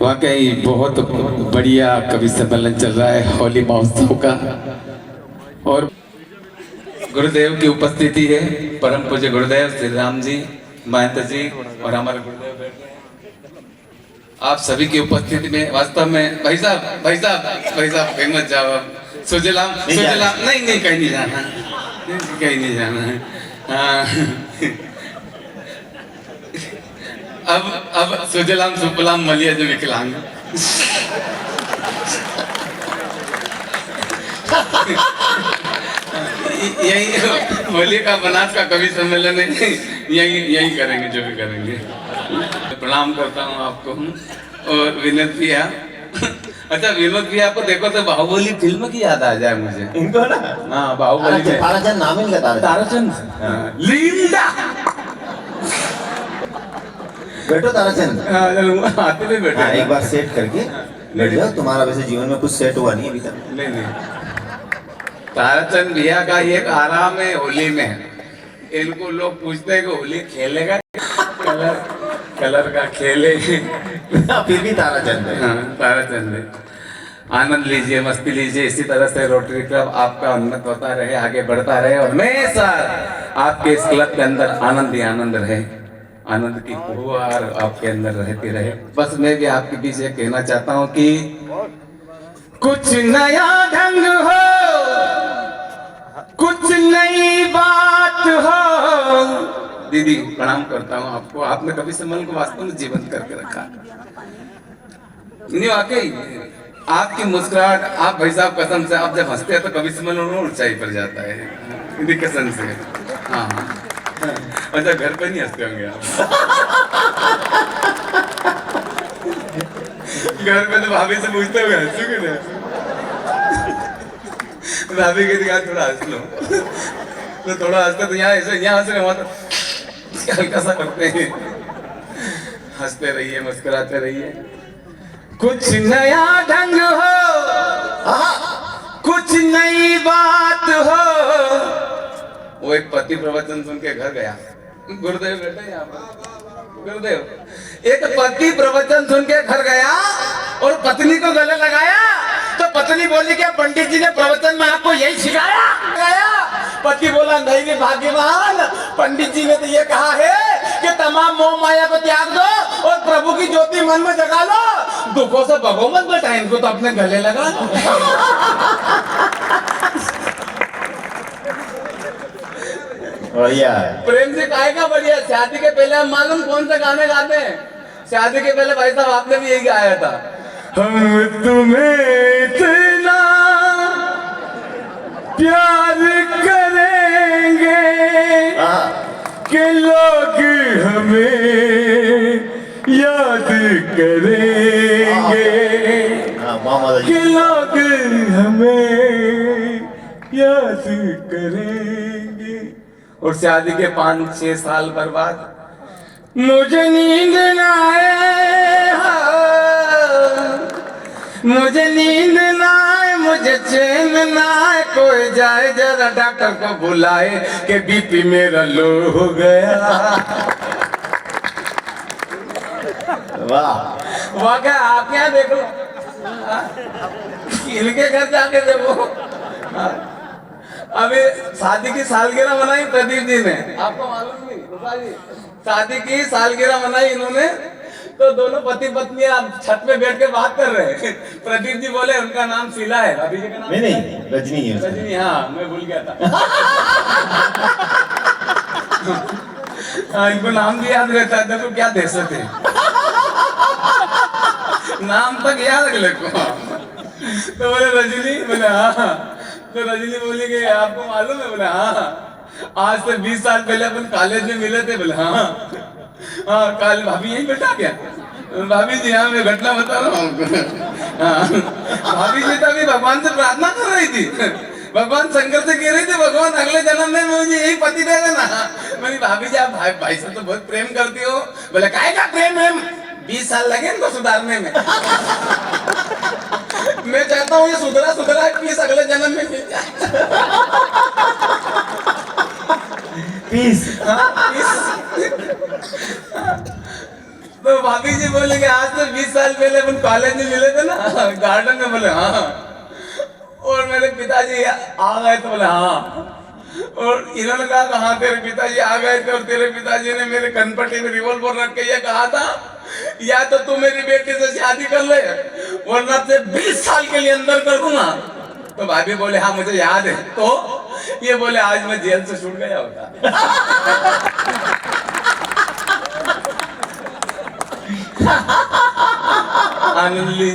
वाकई बहुत बढ़िया कवि सम्मेलन चल रहा है होली महोत्सव का। और गुरुदेव की उपस्थिति है, परम पूज्य गुरुदेव श्री राम जी महंत जी और हमारे गुरुदेव बैठे हैं। आप सभी की उपस्थिति में वास्तव में भाई साहब कहीं मत जाओ। सुजलाम नहीं कहीं नहीं जाना, कहीं नहीं जाना है। हाँ अब सुजलाम सुफलाम मलिया जो विकलांग। यही होली का बनास का कवि सम्मेलन है, यही करेंगे जो भी करेंगे। प्रणाम करता हूँ आपको और विनोद भैया। अच्छा विनोद भैया को देखो तो बाहुबली फिल्म की याद आ जाए मुझे इनको ना। हाँ बाहुबली में ताराचंद नाम ही इनका ताराचंद लीला। बैठो ताराचंद, आते भी बैठो। एक बार सेट करके बैठ जाओ। तुम्हारा वैसे जीवन में कुछ सेट हुआ नहीं अभी तक? नहीं। ताराचंद भैया का एक आराम है होली में। इनको लोग पूछते हैं कि होली खेलेगा, कलर का खेले। फिर भी ताराचंद है। हाँ, ताराचंद है। आनंद लीजिए, मस्ती लीजिए। इसी तरह से रोटरी क्लब आपका उन्नत होता रहे, आगे बढ़ता रहे और हमेशा आपके इस क्लब के अंदर आनंद ही आनंद रहे, आनंद की फुहार आपके अंदर रहती रहे। बस मैं भी आपके बीच ये कहना चाहता हूँ कि कुछ नया ढंग हो, कुछ नई बात हो। दीदी प्रणाम करता हूँ आपको, आपने कभी सम्मेलन को वास्तव में जीवंत करके रखा। नहीं वाकई आपकी मुस्कुराहट, आप भाई साहब कसम से आप जब हंसते हैं तो कभी सम्मेलन ऊंचाई पर जाता है, कसम से। हाँ अच्छा घर पर नहीं हंसते होंगे आप? घर पे तो भाभी से पूछते हुए हंसू क्यों नहीं? भाभी के दिखा थोड़ा हंस लो तो थोड़ा हंसते तो यहाँ ऐसे यहाँ हंस रहे तो हल्का सा करते हैं। हंसते रहिए, मुस्कुराते रहिए। कुछ नया ढंग हो, कुछ नई बात हो। वो एक पति प्रवचन सुन के घर गया। गुरुदेव बैठे यहाँ पर। गुरुदेव एक पति प्रवचन सुन के घर गया और पत्नी को गले लगाया तो पत्नी बोली क्या पंडित जी ने प्रवचन में आपको यही सिखाया? पति बोला नहीं रे भाग्यवान, पंडित जी ने तो ये कहा है कि तमाम मोह माया को त्याग दो और प्रभु की ज्योति मन में जगा लो। दुखों से भगो मत बेटा, इनको तो अपने गले लगा लो। बढ़िया प्रेम से गाएगा बढ़िया। शादी के पहले हम मालूम कौन से गाने गाते हैं? शादी के पहले भाई साहब आपने भी यही गाया था, हम तुम्हें इतना प्यार करेंगे कि लोग हमें याद करेंगे, कि लोग हमें याद करेंगे। और शादी के 5-6 साल बर्बाद। मुझे नींद ना आए, मुझे नींद ना आए, मुझे चैन ना आए, कोई जाए जरा डॉक्टर को बुलाए कि बीपी मेरा लो हो गया। वाह क्या आप क्या देख लो, इनके घर जाके देखो। अभी शादी की सालगिरह मनाई प्रदीप जी ने, आपको मालूम नहीं? शादी की सालगिरह मनाई इन्होंने, तो दोनों पति पत्नी आप छत पे बैठ के बात कर रहे हैं। प्रदीप जी बोले उनका नाम शीला है, अभी जी का नाम नहीं रजनी है। रजनी, हाँ मैं भूल गया था। हाँ इनको नाम भी याद रहता है, देखो क्या दे सकते नाम तक याद अगले को। तो बोले रजनी, बोले हाँ। तो रजनी बोली कि आपको मालूम है? बोले हाँ, आज से 20 साल पहले अपन कॉलेज में मिले थे। बोले हाँ कल। भाभी यही बैठा क्या? भाभी जी हाँ मैं घटना बता रहा हूँ। हाँ भाभी जी तो अभी भगवान से प्रार्थना कर रही थी, भगवान शंकर से कह रही थी भगवान अगले जन्म में मुझे यही पति दे देना। मेरी भाभी जी आप भाई से तो बहुत प्रेम करती हो। बोले काहे का प्रेम है? 20 साल लगे इनको सुधारने में। मैं चाहता हूँ ये सुधरा पीस अगले जन्म में मिल जाए। पीस तो भाभी जी बोले कि आज से 20 साल पहले अपन कॉलेज में मिले थे ना गार्डन में, बोले हाँ। और मेरे पिताजी आ गए तो बोले हाँ। और इन्होंने कहा कि हाँ तेरे पिताजी आ गए थे, और तेरे पिताजी ने मेरे कनपट्टी में रिवॉल्वर रख के ये कहा था, या तो तू मेरी बेटी से शादी कर ले वरना से 20 साल के लिए अंदर कर दूंगा। तो भाभी बोले हाँ मुझे याद है। तो ये बोले आज मैं जेल से छूट गया होता।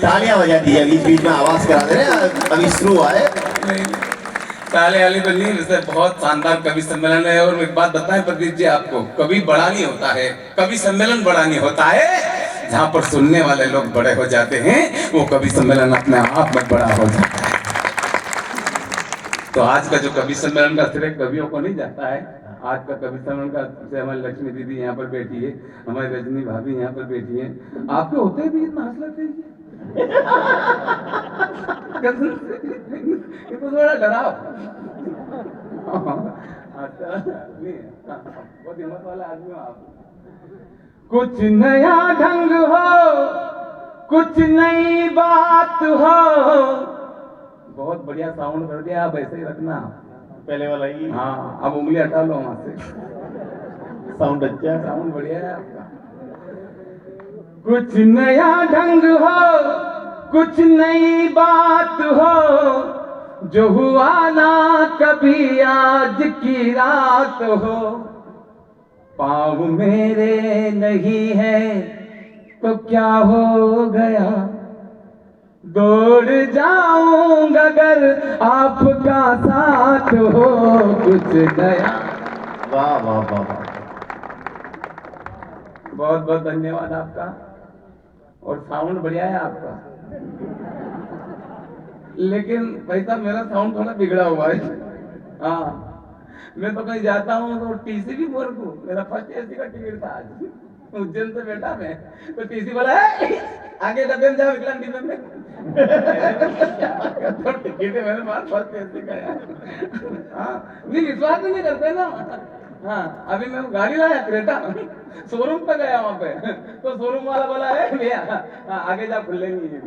तालियां बजा दीजिए, बीच बीच में आवाज करा दे रहे हैं, अभी शुरू हुआ है। ताले वाली तो नहीं, वैसे बहुत शानदार कवि सम्मेलन है। और एक बात बताएं प्रदीप जी आपको, कवि बड़ा नहीं होता है, कवि सम्मेलन बड़ा नहीं होता है, जहाँ पर सुनने वाले लोग बड़े हो जाते हैं वो कवि सम्मेलन अपने आप में बड़ा हो जाता है। तो आज का जो कवि सम्मेलन का श्रेय कवियों को नहीं जाता है, आज का कवि सम्मेलन का श्रेय हमारी लक्ष्मी दीदी यहाँ पर बैठी है, हमारी रजनी भाभी यहाँ पर बैठी है। आपके होते भी इतना हंस लेते हैं ये तो थोड़ा डराओ। अच्छा नहीं, बहुत हिम्मत वाला आदमी हो आप। कुछ नया ढंग हो, कुछ नई बात हो। बहुत बढ़िया साउंड कर दिया, आप ऐसे ही रखना पहले वाला ही। हाँ अब उंगली हटा लो वहां से। साउंड अच्छा है, साउंड बढ़िया है आपका। कुछ नया ढंग हो, कुछ नई बात हो, जो हुआ ना कभी आज की रात हो। पाँव मेरे नहीं है तो क्या हो गया, दौड़ जाऊंगा अगर आपका साथ हो। कुछ नया। वाह वाह वाह वाह, बहुत बहुत धन्यवाद आपका। और साउंड बढ़िया है आपका, लेकिन भाई साहब मेरा साउंड थोड़ा बिगड़ा हुआ है। हाँ मैं तो कहीं जाता हूँ तो टीसी भी बोल दूं, मेरा फर्स्ट एसी का टिकट था आज उज्जैन से बैठा मैं, तो टीसी बोला है आगे डब्बे में जाओ, विकलांग डिब्बे में। तो टिकट है मेरे पास फर्स्ट एसी का यार। हाँ नहीं विश्वास नहीं करते ना। हाँ अभी मैं गाड़ी लाया क्रेटा, शोरूम पे गया वहां पे, तो शोरूम वाला बोला है भैया आगे जा खुले नहीं है।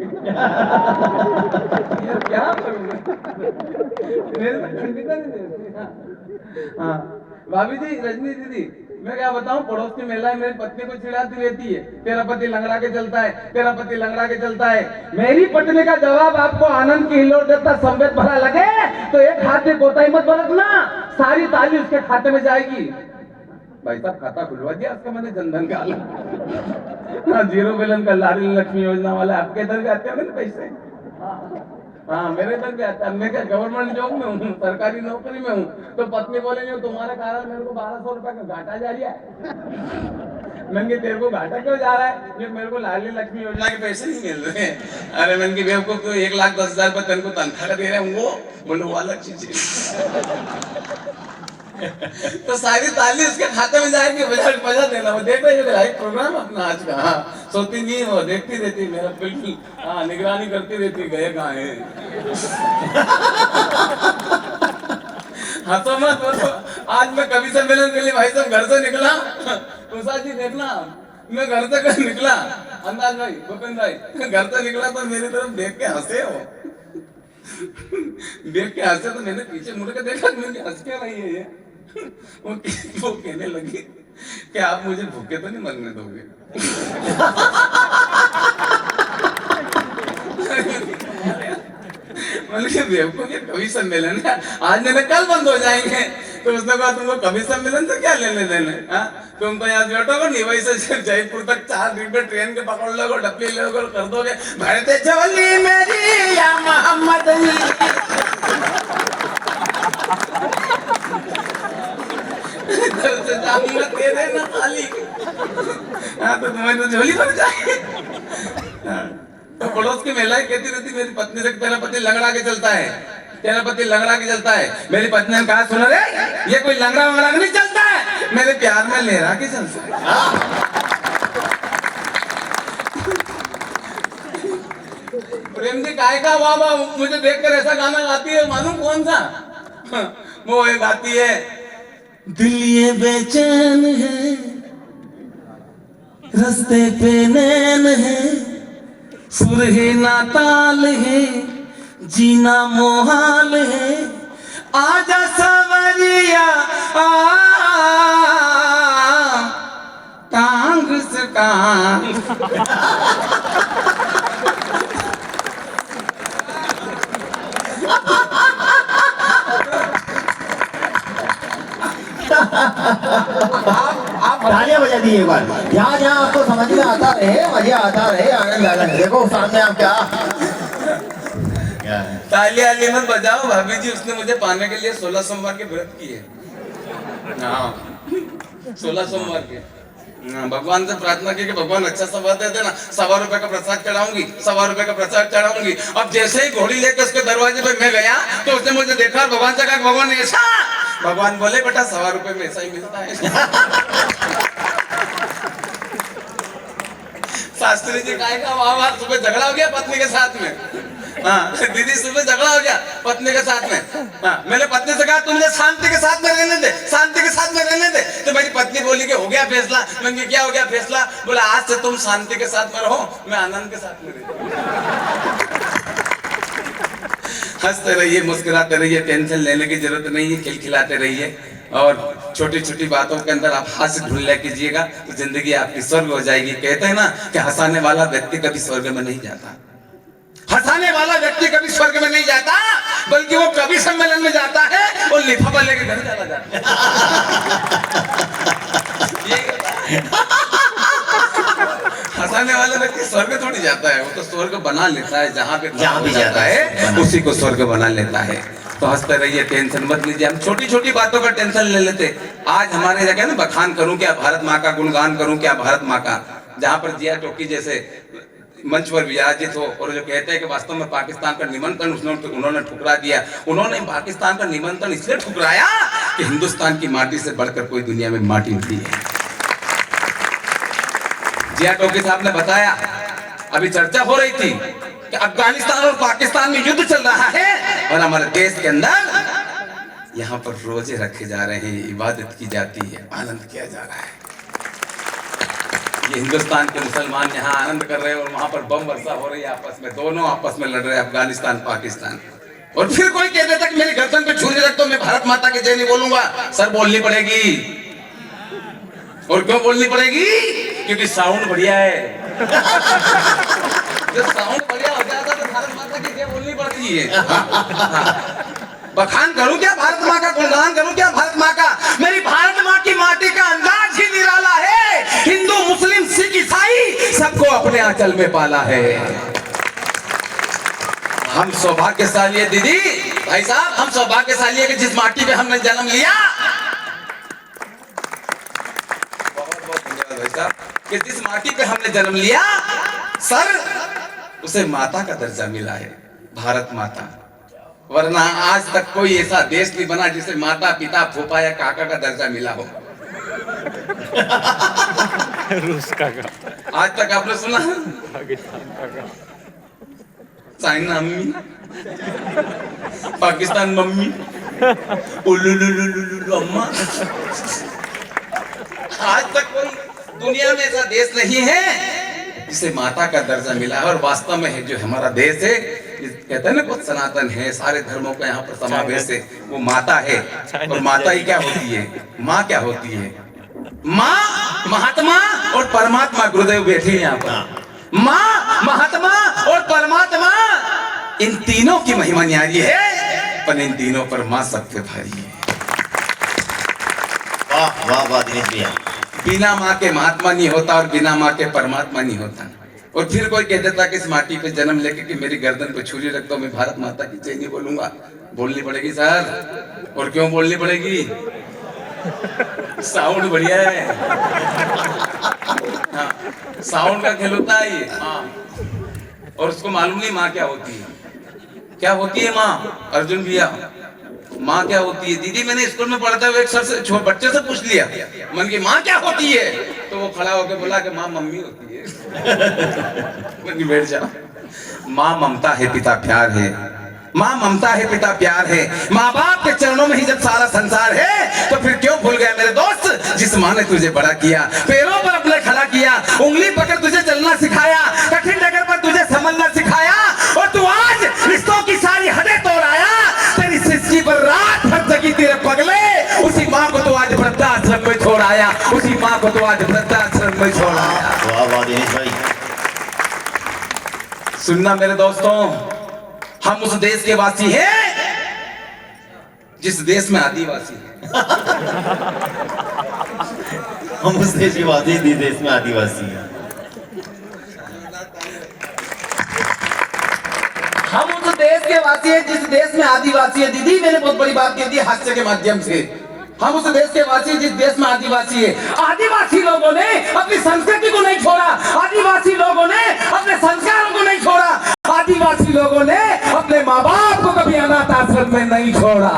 यार क्या करूं मैं। हाँ भाभी जी, रजनी दीदी, मैं क्या बताऊं, पड़ोस की महिला मेरी पत्नी को चिढ़ाती रहती है, तेरा पति लंगड़ा के चलता है, तेरा पति लंगड़ा के चलता है। मेरी पत्नी का जवाब आपको आनंद की हिलोर देता संवेद भरा लगे तो एक हाथ में कोताही मत बरतना, सारी ताली उसके खाते में जाएगी। भाई साहब खाता खुलवा दिया उसका मैंने, जनधन का। हाँ, जीरो बैलेंस का लाडली लक्ष्मी योजना वाला आपके इधर भी आते हैं पैसे। हाँ मेरे इधर भी आता है। मैं क्या गवर्नमेंट जॉब में हूँ, सरकारी नौकरी में हूँ, तो पत्नी बोलेंगे तुम्हारे कारण मेरे को 1200 रुपए का घाटा जा रहा है। मैंने तेरे को घाटा क्यों जा रहा है, ये मेरे को लाडली लक्ष्मी योजना के पैसे नहीं मिल रहे हैं। अरे मैंने की बेवकूफ को 1,10,000 रुपए तेरे को तनख्वाह का दे रहे हैं, वो बोलो वो अलग चीज है। तो सारी ताली उसके खाते में जाएगी, बजा देना। वो देख रहे लाइव प्रोग्राम अपना आज का। हाँ सोती नहीं, वो देखती रहती मेरा, बिल्कुल हाँ निगरानी करती रहती गए कहाँ है। हाँ तो मत तो आज मैं कवि सम्मेलन के लिए भाई साहब घर से निकला, उषा जी देखना, मैं घर से कल निकला, अंदाज भाई भूपेंद्र भाई घर से निकला तो मेरी तरफ देख के हंसे हो। देख के हंसे तो मैंने पीछे मुड़ के देखा, मैंने हंस क्या रही है ये। वो कहने लगी कि आप मुझे भूखे तो नहीं मरने दोगे। बेवकूफ ये कवि सम्मेलन है, आज मैंने कल बंद हो जाएंगे। तो उसने कहा तुमको कवि सम्मेलन से क्या लेने देने, तुम तो यहाँ बैठोगे निवाई से जयपुर तक 4 दिन पे ट्रेन के पकड़ लोगे, डब्बी लोगे, कर दोगे भरते चवली मेरी या मोहम्मद दे देना खाली। हाँ तो तुम्हें तो झोली भर जाए। तो पड़ोस की महिलाएं कहती रहती मेरी पत्नी से, तेरा पति लंगड़ा के चलता है, तेरा पति लंगड़ा के चलता है। मेरी पत्नी ने कहा सुनो रे, ये कोई लंगड़ा वंगड़ा नहीं चलता है, मेरे प्यार में लहरा के चलता है। प्रेम जी काय का वाह वाह, मुझे देखकर ऐसा गाना गाती है, मालूम कौन सा? वो ये गाती है, दिल ये बेचैन है, रस्ते पे नैन है, सुर है ना ताल है, जीना मोहाल है, आजा सवरिया आ टांग से टांग। आप तालियां बजा दी एक बार, जहाँ जहाँ आपको समझ में आता रहे, मजा आता रहे, आनंद आ रहे। देखो सामने आप क्या है? तालियां आली मत बजाओ भाभी जी, उसने मुझे पाने के लिए 16 सोमवार के व्रत किए। हाँ 16 सोमवार के। भगवान से प्रार्थना की कि भगवान अच्छा सवा दे देना, 1.25 रुपए का प्रसाद चढ़ाऊंगी, 1.25 रुपए का प्रसाद चढ़ाऊंगी। अब जैसे ही घोड़ी लेके उसके दरवाजे पे मैं गया तो उसने मुझे देखा और भगवान से कहा भगवान ऐसा, भगवान बोले बेटा 1.25 रुपए में ऐसा ही मिलता है। शास्त्री जी कहेगा वाह सुबह झगड़ा हो गया पत्नी के साथ में। हाँ दीदी सुबह झगड़ा हो गया पत्नी के साथ में। हाँ मैंने पत्नी से कहा तुमने शांति के साथ में रहने दे, शांति के साथ में रहने दे। तो मेरी पत्नी बोली कि हो गया फैसला। मैंने क्या हो गया फैसला? बोला आज से तुम शांति के साथ में रहो, मैं आनंद के साथ में रहूं। हंसते रहिए, मुस्कुराते रहिए, टेंशन लेने की जरूरत नहीं है, खिलखिलाते रहिए और छोटी छोटी बातों के अंदर आप हास्य ढूंढ ले कीजिएगा तो जिंदगी आपकी स्वर्ग हो जाएगी। कहते हैं ना कि हंसाने वाला व्यक्ति कभी स्वर्ग में नहीं जाता, हंसाने वाला व्यक्ति कभी स्वर्ग में नहीं जाता, बल्कि वो कवि सम्मेलन में जाता है और लिफाफा लेके घर चला जाता है। हंसाने वाला व्यक्ति स्वर्ग थोड़ी जाता है, वो तो स्वर्ग बना लेता है, जहाँ पे जहाँ भी जाता है उसी को स्वर्ग बना लेता है। तो हंसते रहिए, टेंशन मत लीजिए। हम छोटी छोटी बातों का टेंशन ले लेते। आज हमारे जगह ना बखान करूं क्या भारत माँ का, गुणगान करूं क्या भारत माँ का, जहाँ पर जिया टोकी जैसे मंच पर विराजित हो और जो कहते हैं कि वास्तव में पाकिस्तान का निमंत्रण उन्होंने ठुकरा दिया। उन्होंने पाकिस्तान का निमंत्रण इसलिए ठुकराया कि हिंदुस्तान की माटी से बढ़कर कोई दुनिया में माटी नहीं है। जिया टोकी साहब ने बताया, अभी चर्चा हो रही थी कि अफगानिस्तान और पाकिस्तान में युद्ध चल रहा है और हमारे देश के अंदर यहाँ पर रोजे रखे जा रहे हैं, इबादत की जाती है, आनंद किया जा रहा है। ये हिंदुस्तान के मुसलमान यहाँ आनंद कर रहे हैं और वहां पर बम वर्षा हो रही है आपस में, दोनों आपस में लड़ रहे हैं, अफगानिस्तान पाकिस्तान। और फिर कोई कह देता कि मेरी गर्दन पे छुरी रख दो, मैं भारत माता की जय नहीं बोलूंगा। सर बोलनी पड़ेगी। और क्यों बोलनी पड़ेगी? क्योंकि साउंड बढ़िया है। जब साउंड बढ़िया हो जाता तो भारत माता की जय बोलनी पड़ती है। बखान करूं क्या भारत माँ का, गुणगान करूं क्या भारत माँ का? मेरी भारत माँ की माटी का अंदाज ही निराला है। हिंदू मुस्लिम सिख ईसाई सबको अपने आंचल में पाला है। हम सौभाग्यशाली है दीदी, भाई साहब, हम सौभाग्यशाली है कि जिस माटी पे हमने जन्म लिया, बहुत बहुत धन्यवाद भाई साहब, कि जिस माटी पे हमने जन्म लिया सर, उसे माता का दर्जा मिला है, भारत माता। वरना आज तक कोई ऐसा देश नहीं बना जिसे माता पिता फूफा या काका का दर्जा मिला हो। रूस काका, आज तक आपने सुना? पाकिस्तान काका, चाइना अम्मी, पाकिस्तान मम्मी, उल्लू अम्मा। आज तक कोई दुनिया में ऐसा देश नहीं है जिसे माता का दर्जा मिला है। और वास्तव में है जो हमारा देश है, कहते हैं ना कुछ सनातन है, सारे धर्मों का यहाँ पर समावेश है, वो माता है। और माता ही क्या होती है? माँ क्या होती है? माँ, महात्मा और परमात्मा। गुरुदेव बैठे हैं यहाँ पर। माँ, महात्मा और परमात्मा, इन तीनों की महिमा न्यारी है, पर इन तीनों पर माँ सबसे भारी है। वाह वाह वाह दिनेश भैया। बिना माँ के महात्मा नहीं होता और बिना माँ के परमात्मा नहीं होता। और फिर कोई कह देता कि इस माटी पे जन्म लेके कि मेरी गर्दन पे छुरी रख दो, मैं भारत माता की जय नहीं बोलूंगा। बोलनी पड़ेगी सर। और क्यों बोलनी पड़ेगी? साउंड बढ़िया है। हाँ, साउंड का खेल होता है ये। हाँ, और उसको मालूम नहीं माँ क्या होती है। क्या होती है माँ? अर्जुन भैया, माँ क्या होती है? दीदी मैंने स्कूल में पढ़ते हुए एक सर से, बच्चे से पूछ लिया, मन की माँ क्या होती है? तो वो खड़ा होकर बोला कि माँ मम्मी होती है। बैठ जाओ। माँ ममता है, पिता प्यार है, माँ ममता है, पिता प्यार है, माँ बाप के चरणों में ही जब सारा संसार है, तो फिर क्यों भूल गया मेरे दोस्त जिस माँ ने तुझे बड़ा किया, पैरों पर अपने खड़ा किया, उंगली पकड़ तुझे चलना सिखाया, कठिन डगर पर तुझे समझना सिखाया, और तू आज रिश्तों की सारी हदें तोड़ आया। तेरी सृष्टि पर रात भर जगी तेरे पगले, उसी माँ को तो आज वृद्धाश्रम में छोड़ आया, उसी माँ को तो आज वृद्धाश्रम में छोड़ आया। वाह वाह दिनेश भाई। सुनना मेरे दोस्तों, हम उस देश के वासी हैं जिस देश में आदिवासी है। हम उस देश के वासी, जिस देश में आदिवासी है। हम उस देश के वासी हैं जिस देश में आदिवासी है। दीदी मैंने बहुत बड़ी बात कह दी हास्य के माध्यम से। हम उस देश के वासी जिस देश में आदिवासी है। आदिवासी लोगों ने अपनी संस्कृति को नहीं छोड़ा, आदिवासी लोगों ने अपने संस्कारों को नहीं छोड़ा, आदिवासी लोगों ने अपने माँ बाप को कभी अनाथ आश्रम में नहीं छोड़ा।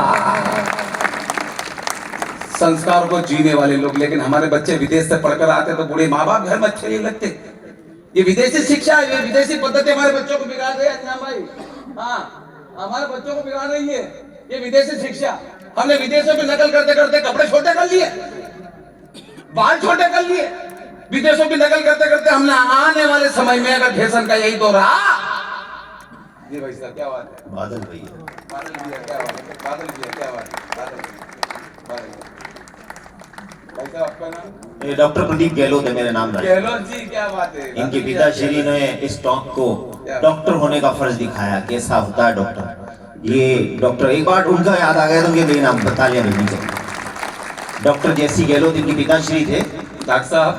संस्कार को जीने वाले लोग, लेकिन हमारे बच्चे विदेश से पढ़कर आते तो बूढ़े माँ बाप घर में अच्छे नहीं लगते। ये विदेशी शिक्षा है, ये विदेशी पद्धति हमारे बच्चों को बिगाड़ रही है अंजाम भाई। हाँ, हमारे बच्चों को बिगाड़ रही है ये विदेशी शिक्षा। हमने विदेशों की नकल करते करते कपड़े छोटे कर लिए, बाल छोटे कर लिए, विदेशों की नकल करते करते हमने आने वाले समय में अगर फैशन का यही तो रहा। जी भाई साहब क्या बात है? बादल भैया, बादल भैया क्या बात है? बादल भैया क्या बात है? बादल भाई साहब आपका नाम? ये डॉक्टर प्रदीप गहलोत है मेरा नाम। गहलोत जी क्या बात है? इनके पिताश्री ने इस टॉक को डॉक्टर होने का फर्ज दिखाया, कैसा होता है डॉक्टर। ये डॉक्टर, एक बार उनका याद आ गया तो ये मेरे नाम बता लिया नहीं चाहिए। डॉक्टर जैसी गहलोत इनके पिताश्री थे। डॉक्टर साहब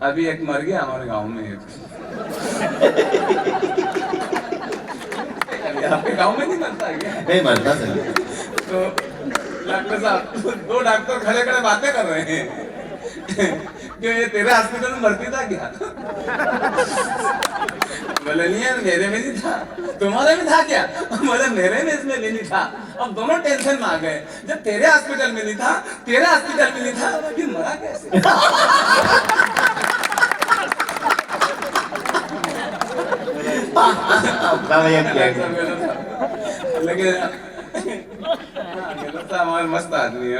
अभी एक मर गया हमारे गांव में। आपके गांव में नहीं मरता है क्या? नहीं मरता सर। तो डॉक्टर साहब दो डॉक्टर खड़े खड़े बातें कर रहे हैं कि ये तेरे हॉस्पिटल में भर्ती था क्या? बोले नहीं यार मेरे में नहीं था। तुम्हारे में था क्या? बोले मेरे में इसमें भी नहीं था। अब दोनों टेंशन में आ गए, जब तेरे हॉस्पिटल में नहीं था, तेरे हॉस्पिटल में नहीं था, फिर मरा कैसे? लेकिन हमारे मस्त आदमी है।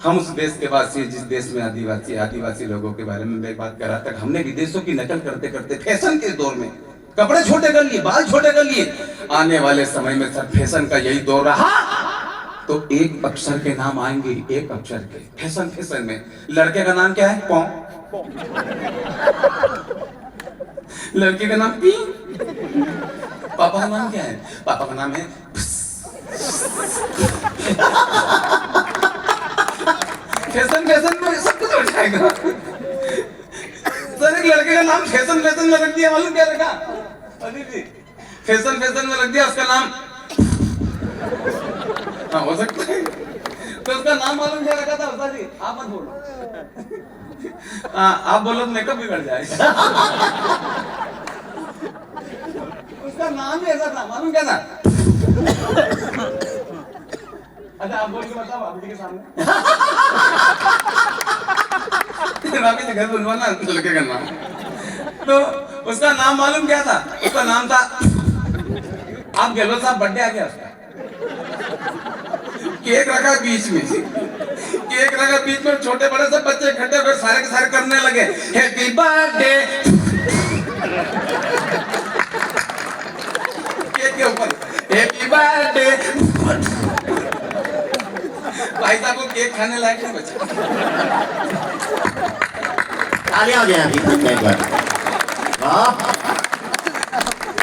हम उस देश के वासी जिस देश में आदिवासी लोगों के बारे में मैं बात कर रहा था। हमने विदेशों की नकल करते करते फैशन के दौर में कपड़े छोटे कर लिए, बाल छोटे कर लिए। आने वाले समय में सर फैशन का यही दौर रहा तो एक अक्षर के नाम आएंगे, एक अक्षर के। फैशन में लड़के का नाम क्या है? पौ। लड़के का नाम पी। पापा का नाम क्या है? पापा का नाम है फैशन में सब कुछ हो जाएगा। सर एक लड़के का नाम फैशन में रख दिया, मालूम क्या रखा? अजीब जी फैशन में रख दिया उसका नाम। हाँ हो सकता है। तो उसका नाम मालूम क्या रखा था? उस्ता जी आप मत बोलो। आप बोलो तो मेकअप बिगड़ जाएगा। उसका नाम ही ऐसा था, मालूम क्या था? अच्छा आप बोल के बताओ भाभी के सामने। भाभी से घर बुलवाना लड़के का नाम। तो उसका नाम मालूम क्या था? उसका नाम था, आप गहलोत साहब बर्थडे आ गया उसका, केक रखा बीच में, केक रखा बीच में, छोटे बड़े सब बच्चे इकट्ठे होकर सारे के सारे करने लगे हैप्पी बर्थडे केक के ऊपर, हैप्पी बर्थडे। भाई साहब को केक खाने लायक नहीं बचा। आगे आ गया अभी एक बार।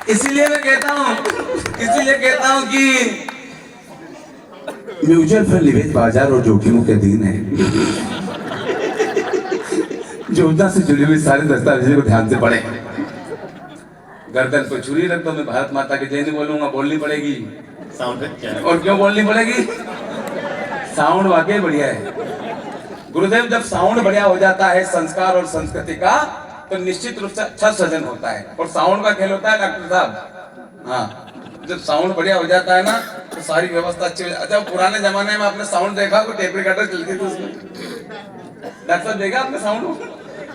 इसीलिए मैं कहता हूँ कि म्यूचुअल फंड निवेश बाजार और जोखिमों के अधीन है। योजना से जुड़ी हुई सारे दस्तावेजों को ध्यान से पढ़ें। गर्दन को छुरी रख दो, मैं भारत माता की जय नहीं बोलूंगा, बोलनी पड़ेगी। साउंड अच्छा है। और क्यों बोलनी पड़ेगी? साउंड वाकई बढ़िया है गुरुदेव। जब साउंड बढ़िया हो जाता है संस्कार और संस्कृति का, तो निश्चित रूप से अच्छा सृजन होता है। और साउंड का खेल होता है डॉक्टर साहब। हाँ, जब साउंड बढ़िया हो जाता है ना तो सारी व्यवस्था अच्छी हो जाती है। अच्छा पुराने जमाने में आपने साउंड देखा? कोई टेप रिकॉर्डर चलती थी उसमें। डॉक्टर साहब देखा आपने साउंड?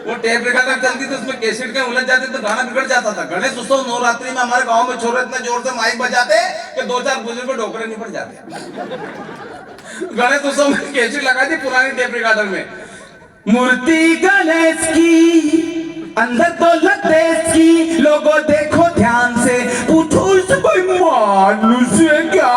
वो टेप रिकॉर्डर चलती तो उसमें कैसेट के उलझ जाते तो गाना बिगड़ जाता था। गणेश उत्सव नवरात्रि में हमारे गांव में छोरे इतना जोर से माइक बजाते कि 2-4 बुजुर्ग को ढोकरे नहीं पड़ जाते। गणेश उत्सव में कैसेट लगा दी पुरानी टेप रिकॉर्डर में, मूर्ति गणेश की अंदर तो लतेश की, लोगों देखो ध्यान से, पूछो इससे कोई मानुष है क्या?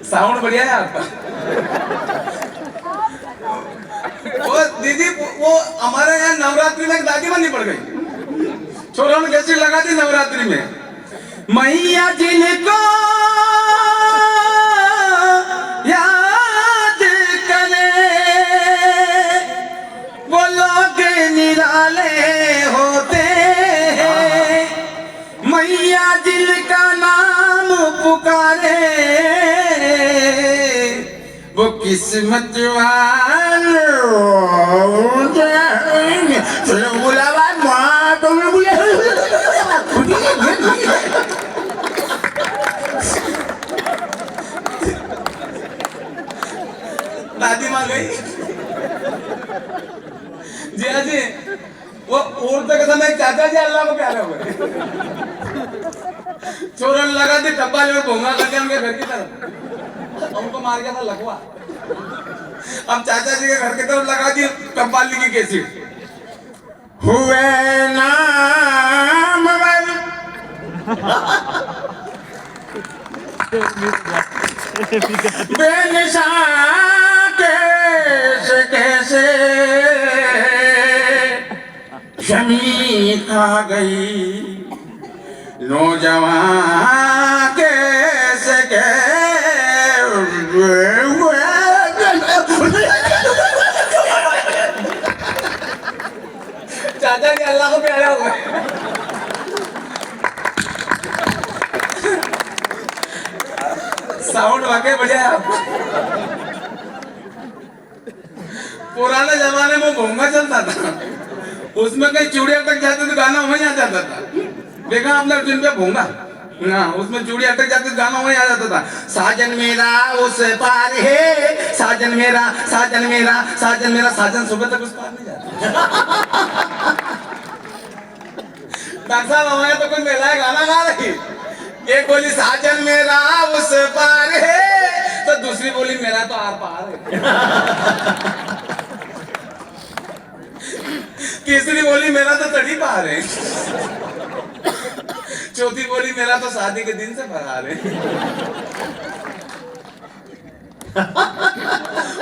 साउंड बढ़िया है आपका। वो दीदी वो हमारे यहाँ नवरात्रि में एक दादी बनी पड़ गई, छोरों ने कैसे लगा दी नवरात्रि में, मैया जिनको याद करे वो लोग निराले होते हैं, मैया जिनका नाम पुकारे वो किस्मत वाले दादी माँ गई जी। हाँ जी, वो औरतों के समय चाचा जी अल्लाह को प्यारे हो गए, चोरन लगा दी डब्बा ले घूमा करके उनके घर की तरफ, उनको मार गया था लकवा। अब चाचा जी के घर की तरफ लगा दी कव्वाली की कैसेट, हुए नाम बेनिशान कैसे कैसे जमीन खा गई, नौजवान कैसे चाचा जी अल्लाह को प्यारा हो गए। साउंड वाकई बढ़िया है आपका। पुराने जमाने में भोंगा चलता था, उसमें कहीं चूड़िया तक जाते तो गाना वहीं आ जाता था। देखा आपने जिन पे भोंगा ना, उसमें चूड़ी अटक जाती तो गाना वहीं आ जाता था, साजन मेरा उस पार है, साजन मेरा साजन मेरा साजन मेरा, साजन सुबह तक उस पार नहीं जाता। डॉक्टर साहब हमारे तो कोई महिलाएं गाना गा रही, एक बोली साजन मेरा उस पार है तो दूसरी बोली मेरा तो आर पार है। तीसरी बोली मेरा तो तड़ी पार है, चौथी बोली मेरा तो शादी के दिन से फरार है,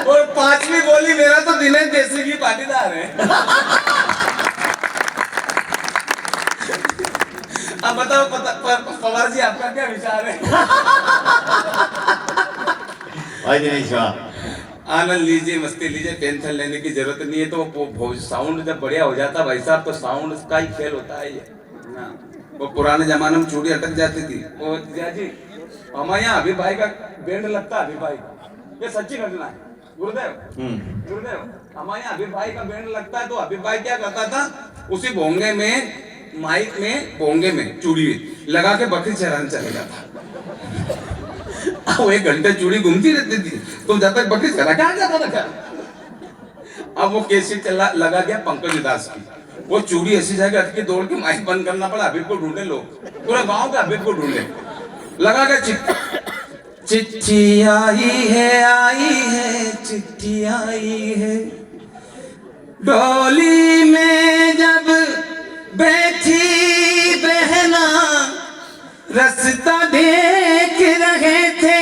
और पांचवी बोली मेरा तो दिनेश देसी की पाटीदार है। अब बताओ पवार जी आपका क्या विचार है? भाई दिनेश आनंद लीजिए, मस्ती लीजिए, टेंशन लेने की जरूरत नहीं है। तो साउंड जब बढ़िया हो जाता भाई साहब तो साउंड का ही खेल होता है ये ना। वो पुराने जमाने में चूड़ी अटक जाती थी, वो जी हमारे यहाँ अभी भाई का बैंड लगता है, अभी भाई ये सच्ची घटना है। गुरुदेव गुरुदेव हमारे यहाँ अभी भाई का बैंड लगता है, तो अभी भाई क्या करता था, उसी भोंगे में माइक में भोंगे में चूड़ी लगा के बकरी चराने चले जाता। वो 1 घंटे चूड़ी घूमती रहती थी, तो जब तक बकरी चरा के आ जाता था क्या। अब वो कैसेट लगा गया पंकज उदास की, वो चूड़ी ऐसी जगह अटकी, दौड़ के माइक बंद करना पड़ा, हबीब को ढूंढे लोग, पूरे गांव के हबीब को ढूंढे, लगा के चिट्ठी आई है चिट्ठी आई है, डोली में जब बैठी बहना, रास्ता देख रहे थे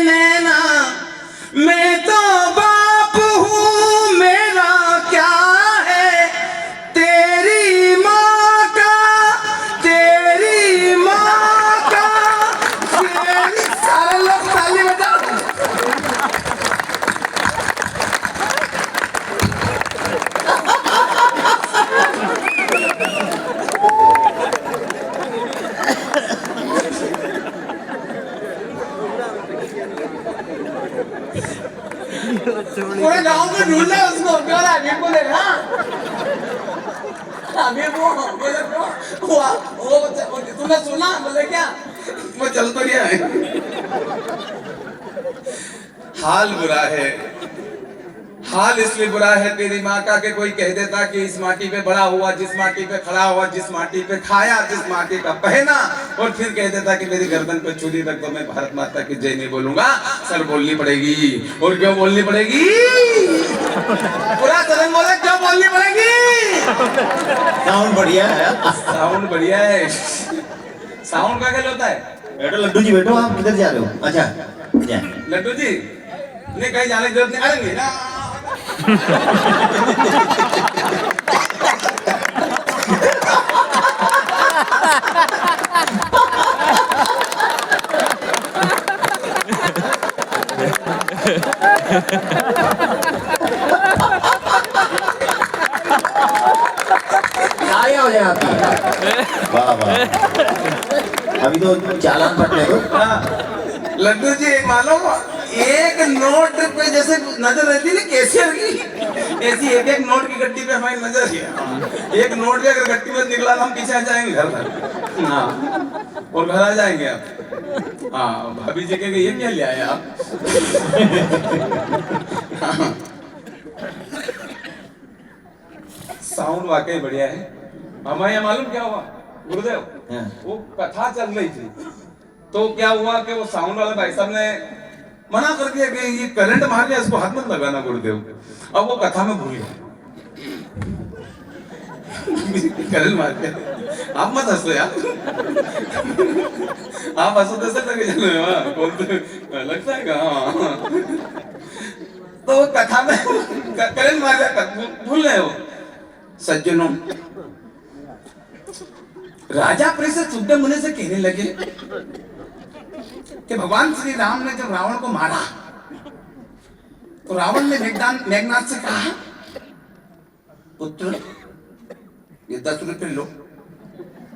नैना, मैं तो बाप हूँ मेरा क्या है, तेरी माँ का सारे लोग ताली बजाओ। वाला अभी को देख, हाँ अभी वो तूने सुना बोले क्या वो चल तो गया है। हाल बुरा है, हाल इसलिए बुरा है तेरी माँ का कि कोई कह देता कि इस माटी पे बड़ा हुआ, जिस माटी पे खड़ा हुआ, जिस माटी पे खाया, जिस माटी का पहना, और फिर कह देता कि मेरी गर्दन पे छुरी रख दो, मैं भारत माता की जय नहीं बोलूंगा। सर बोलनी पड़ेगी। और क्यों बोलनी पड़ेगी? पूरा सदन बोले क्यों बोलनी पड़ेगी? साउंड बढ़िया है। साउंड बढ़िया है। साउंड का क्या होता है? बैठो लड्डू जी, बैठो। आप किधर जा रहे हो? अच्छा लड्डू जी नहीं, कहीं जाने की जरूरत नहीं। अरे ना आया हो जाए आपकी। वाह वाह, अभी तो चालान पटने दो। लड्डू जी मालूम, एक नोट पे जैसे नजर रहती है ना कैशियर की, ऐसी एक एक नोट की गट्टी पे हमारी नजर है। एक नोट भी अगर गट्टी में निकला तो हम पीछे आ जाएंगे घर तक। हाँ, और घर आ जाएंगे आप। हाँ, भाभी जी कहेंगे ये क्या ले आए आप? हाँ। साउंड वाकई बढ़िया है। हमारे यहाँ मालूम क्या हुआ गुरुदेव, वो कथा चल रही थी तो क्या हुआ कि वो साउंड वाले भाई साहब ने मना कर दिया कि ये करंट मार दिया, इसको हाथ मत लगाना गुरुदेव। अब वो कथा में भूल गया। करंट मार दिया। आप मत हंसो यार। आप हंसो तो ऐसा लगे चलो कौन तो लगता है का। तो वो कथा में करंट मार दिया, भूल गए वो। सज्जनों, राजा परिषद सुखदेव मुनि से कहने लगे कि भगवान श्री राम ने जब रावण को मारा तो रावण ने मेघनाथ से कहा, पुत्र ये 10 रुपए लो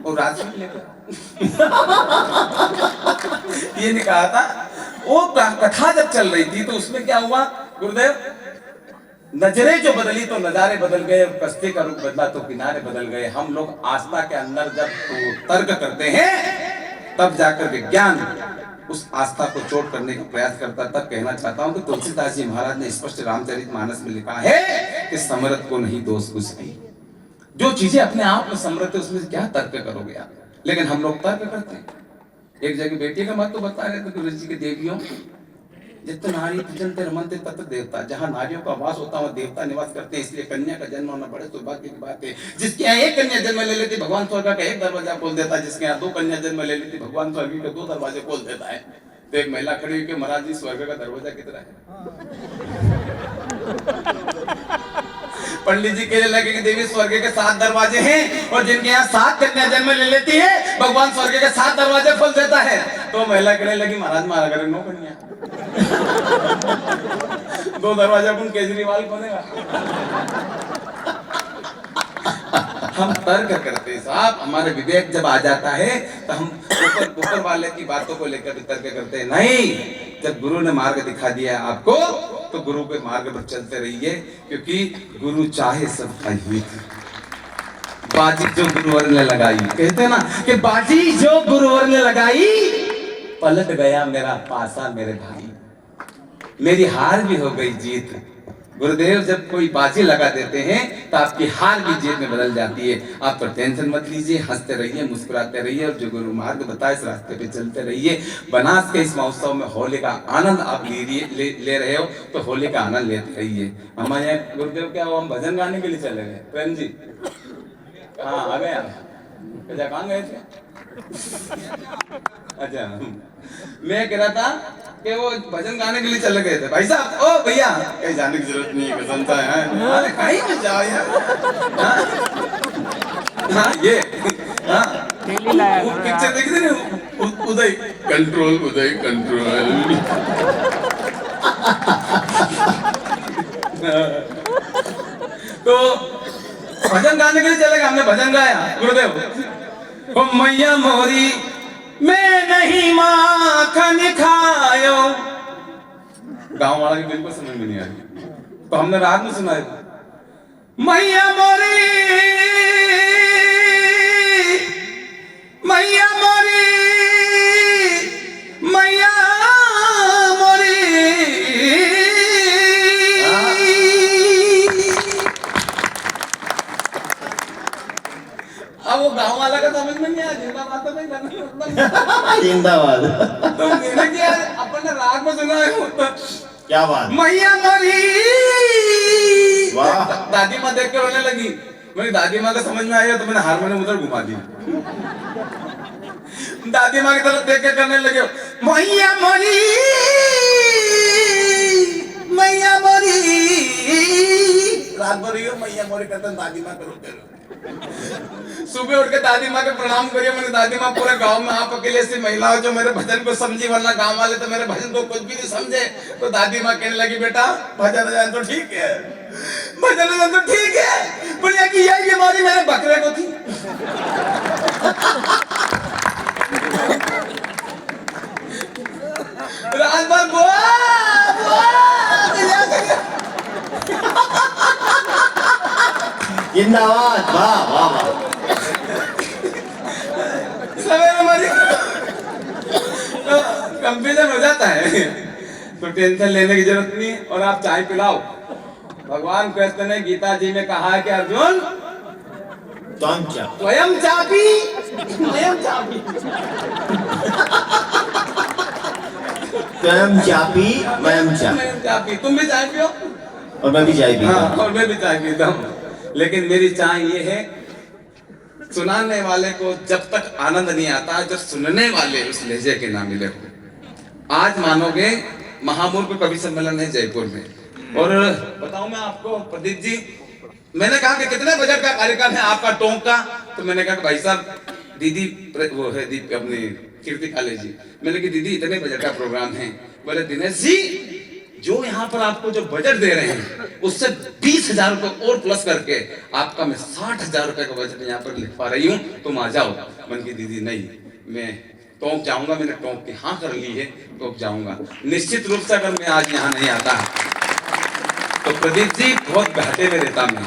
और राजस्व लेकर। ये नहीं कहा था। वो कथा जब चल रही थी तो उसमें क्या हुआ गुरुदेव, नजरें जो बदली तो नजारे बदल गए, कश्ती का रूप बदला तो किनारे बदल गए। हम लोग आस्था के अंदर जब तर्क करते हैं तब जाकर विज्ञान उस आस्था को चोट करने का प्रयास करता। तब कहना चाहता हूं कि तुलसीदास जी महाराज ने स्पष्ट रामचरितमानस में लिखा है कि समरथ को नहीं दोष कुछ नहीं। जो चीजें अपने आप में समृद्ध है उसमें से क्या तर्क करोगे आप? लेकिन हम लोग तर्क करते हैं। एक जगह बेटी का मत तो बता रहे थे ऋषि की देवियों, जितने नारी पूजनते रमनते तत्र देवता, जहाँ नारियों का वास होता है देवता निवास करते हैं, इसलिए कन्या का जन्म होना बड़े सौभाग्य की बात है। जिसके यहाँ एक कन्या जन्म ले लेती भगवान स्वर्ग का एक दरवाजा खोल देता है, जिसके यहाँ 2 कन्या जन्म ले लेती भगवान स्वर्ग के 2 दरवाजे खोल देता है। तो एक महिला खड़ी हुई कि महाराज जी स्वर्ग का दरवाजा कितना है? पंडित जी कहने लगे कि देवी स्वर्ग के 7 दरवाजे हैं और जिनके यहाँ 7 कन्या जन्म ले लेती है भगवान स्वर्ग के 7 दरवाजे खोल देता है। तो महिला कहने लगी महाराज मारा करें 9 कन्या। 2 दरवाजा कौन केजरीवाल खोलेगा? हम तर्क करते हैं साहब, हमारे विवेक जब आ जाता है तो हम ऊपर वाले की बातों को लेकर तर्क करते हैं। नहीं, जब गुरु ने मार्ग दिखा दिया आपको तो गुरु के मार्ग पर चलते रहिए, क्योंकि गुरु चाहे सबका हित। बाजी जो गुरुवर ने लगाई, कहते हैं ना कि बाजी जो गुरुवर ने लगाई पलट गया मेरा पासा मेरे भाई, मेरी हार भी हो गई जीत। गुरुदेव जब कोई बाजी लगा देते हैं तो आपकी हार भी जीत में बदल जाती है। आप पर टेंशन मत लीजिए, हंसते रहिए, मुस्कुराते रहिए और जो गुरु मार्ग बताए इस रास्ते पे चलते रहिए। बनास के इस महोत्सव में होली का आनंद आप ले रहे हो तो होली का आनंद लेते रहिए। हमारे यहाँ गुरुदेव क्या हो, हम भजन गाने के लिए चले गए। प्रेम जी हाँ आ गए आप, कहाँ गए थे? अच्छा, मैं कह रहा था कि वो भजन गाने के लिए चले गए थे। भाई साहब, ओ भैया कहीं जाने की जरूरत नहीं है, कसम से है कहीं मत जाओ यार। हाँ ये वो पिक्चर देख रहे हो, उदय कंट्रोल, उदय कंट्रोल। तो भजन गाने के लिए चले गए, हमने भजन गाया गुरुदेव। ओ मैया मोरी मैं नहीं माखन खायो, गांव वाला की बिल्कुल समझ में नहीं आई। तो हमने रात में सुनाया मैया मोरी, मैया मोरी, मैया मोरी। अब वो गाँव वाला का समझ में नहीं आया, जिंदाबाद तो नहीं करना। जिंदाबाद। तो मैंने क्या अपन राग में सुना है, क्या बात। मैया मोरी। वाह। दादी माँ देख के रोने लगी। मेरी दादी माँ का समझ में आया तो मैंने हारमोनियम उधर घुमा दी। दादी माँ की तरफ देख के करने लगे, मैया मोरी, मैया मोरी। रात भर रही हो मैया मोरी करते दादी माँ करो। सुबह उठ के दादी माँ के प्रणाम करिए। मैंने दादी माँ पूरे गांव में आप अकेले ऐसी महिला हो जो मेरे भजन को समझी, वरना गांव वाले तो मेरे भजन को कुछ भी नहीं समझे। तो दादी माँ कहने लगी, बेटा भजन तो ठीक है, भजन तो ठीक है, पर यही बीमारी मेरे बकरे को थी। रात भर जिंदाबाद। वाह वाह वाह। सवेरे हमारी कंफ्यूजन हो जाता है, तो टेंशन लेने की जरूरत नहीं। और आप चाय पिलाओ। भगवान कृष्ण ने गीता जी में कहा है कि अर्जुन स्वयं चापी, स्वयं चापी, स्वयं चापी, मैं चापी। तुम भी चाय पियो और मैं भी चाय पीता हूं। हाँ, और मैं भी चाय पीता हूँ। लेकिन मेरी चाय ये है, सुनाने वाले को जब तक आनंद नहीं आता जब सुनने वाले उस लहजे के ना मिले हो। आज मानोगे महामूर्ख कवि सम्मेलन है जयपुर में, और बताऊं मैं आपको प्रदीप जी, मैंने कहा कि कितने बजट का कार्यक्रम है आपका टोंक का। तो मैंने कहा कि भाई साहब, दीदी वो है दीप अपनी कीर्ति काले जी, मैंने कहा दीदी इतने बजट का प्रोग्राम है। बोले दिनेश जी, जो यहाँ पर आपको जो बजट दे रहे हैं उससे 20,000 रुपए और प्लस करके आपका मैं 60,000 रुपए का बजट यहाँ पर लिख पा रही हूँ, तुम आ जाओ। मैंने कहा दीदी नहीं, मैं टोंक जाऊंगा, मैंने टोंक की हाँ कर ली है, टोंक जाऊंगा निश्चित रूप से। अगर मैं आज यहाँ नहीं आता तो प्रदीप जी बहुत घाटे में रहता मैं।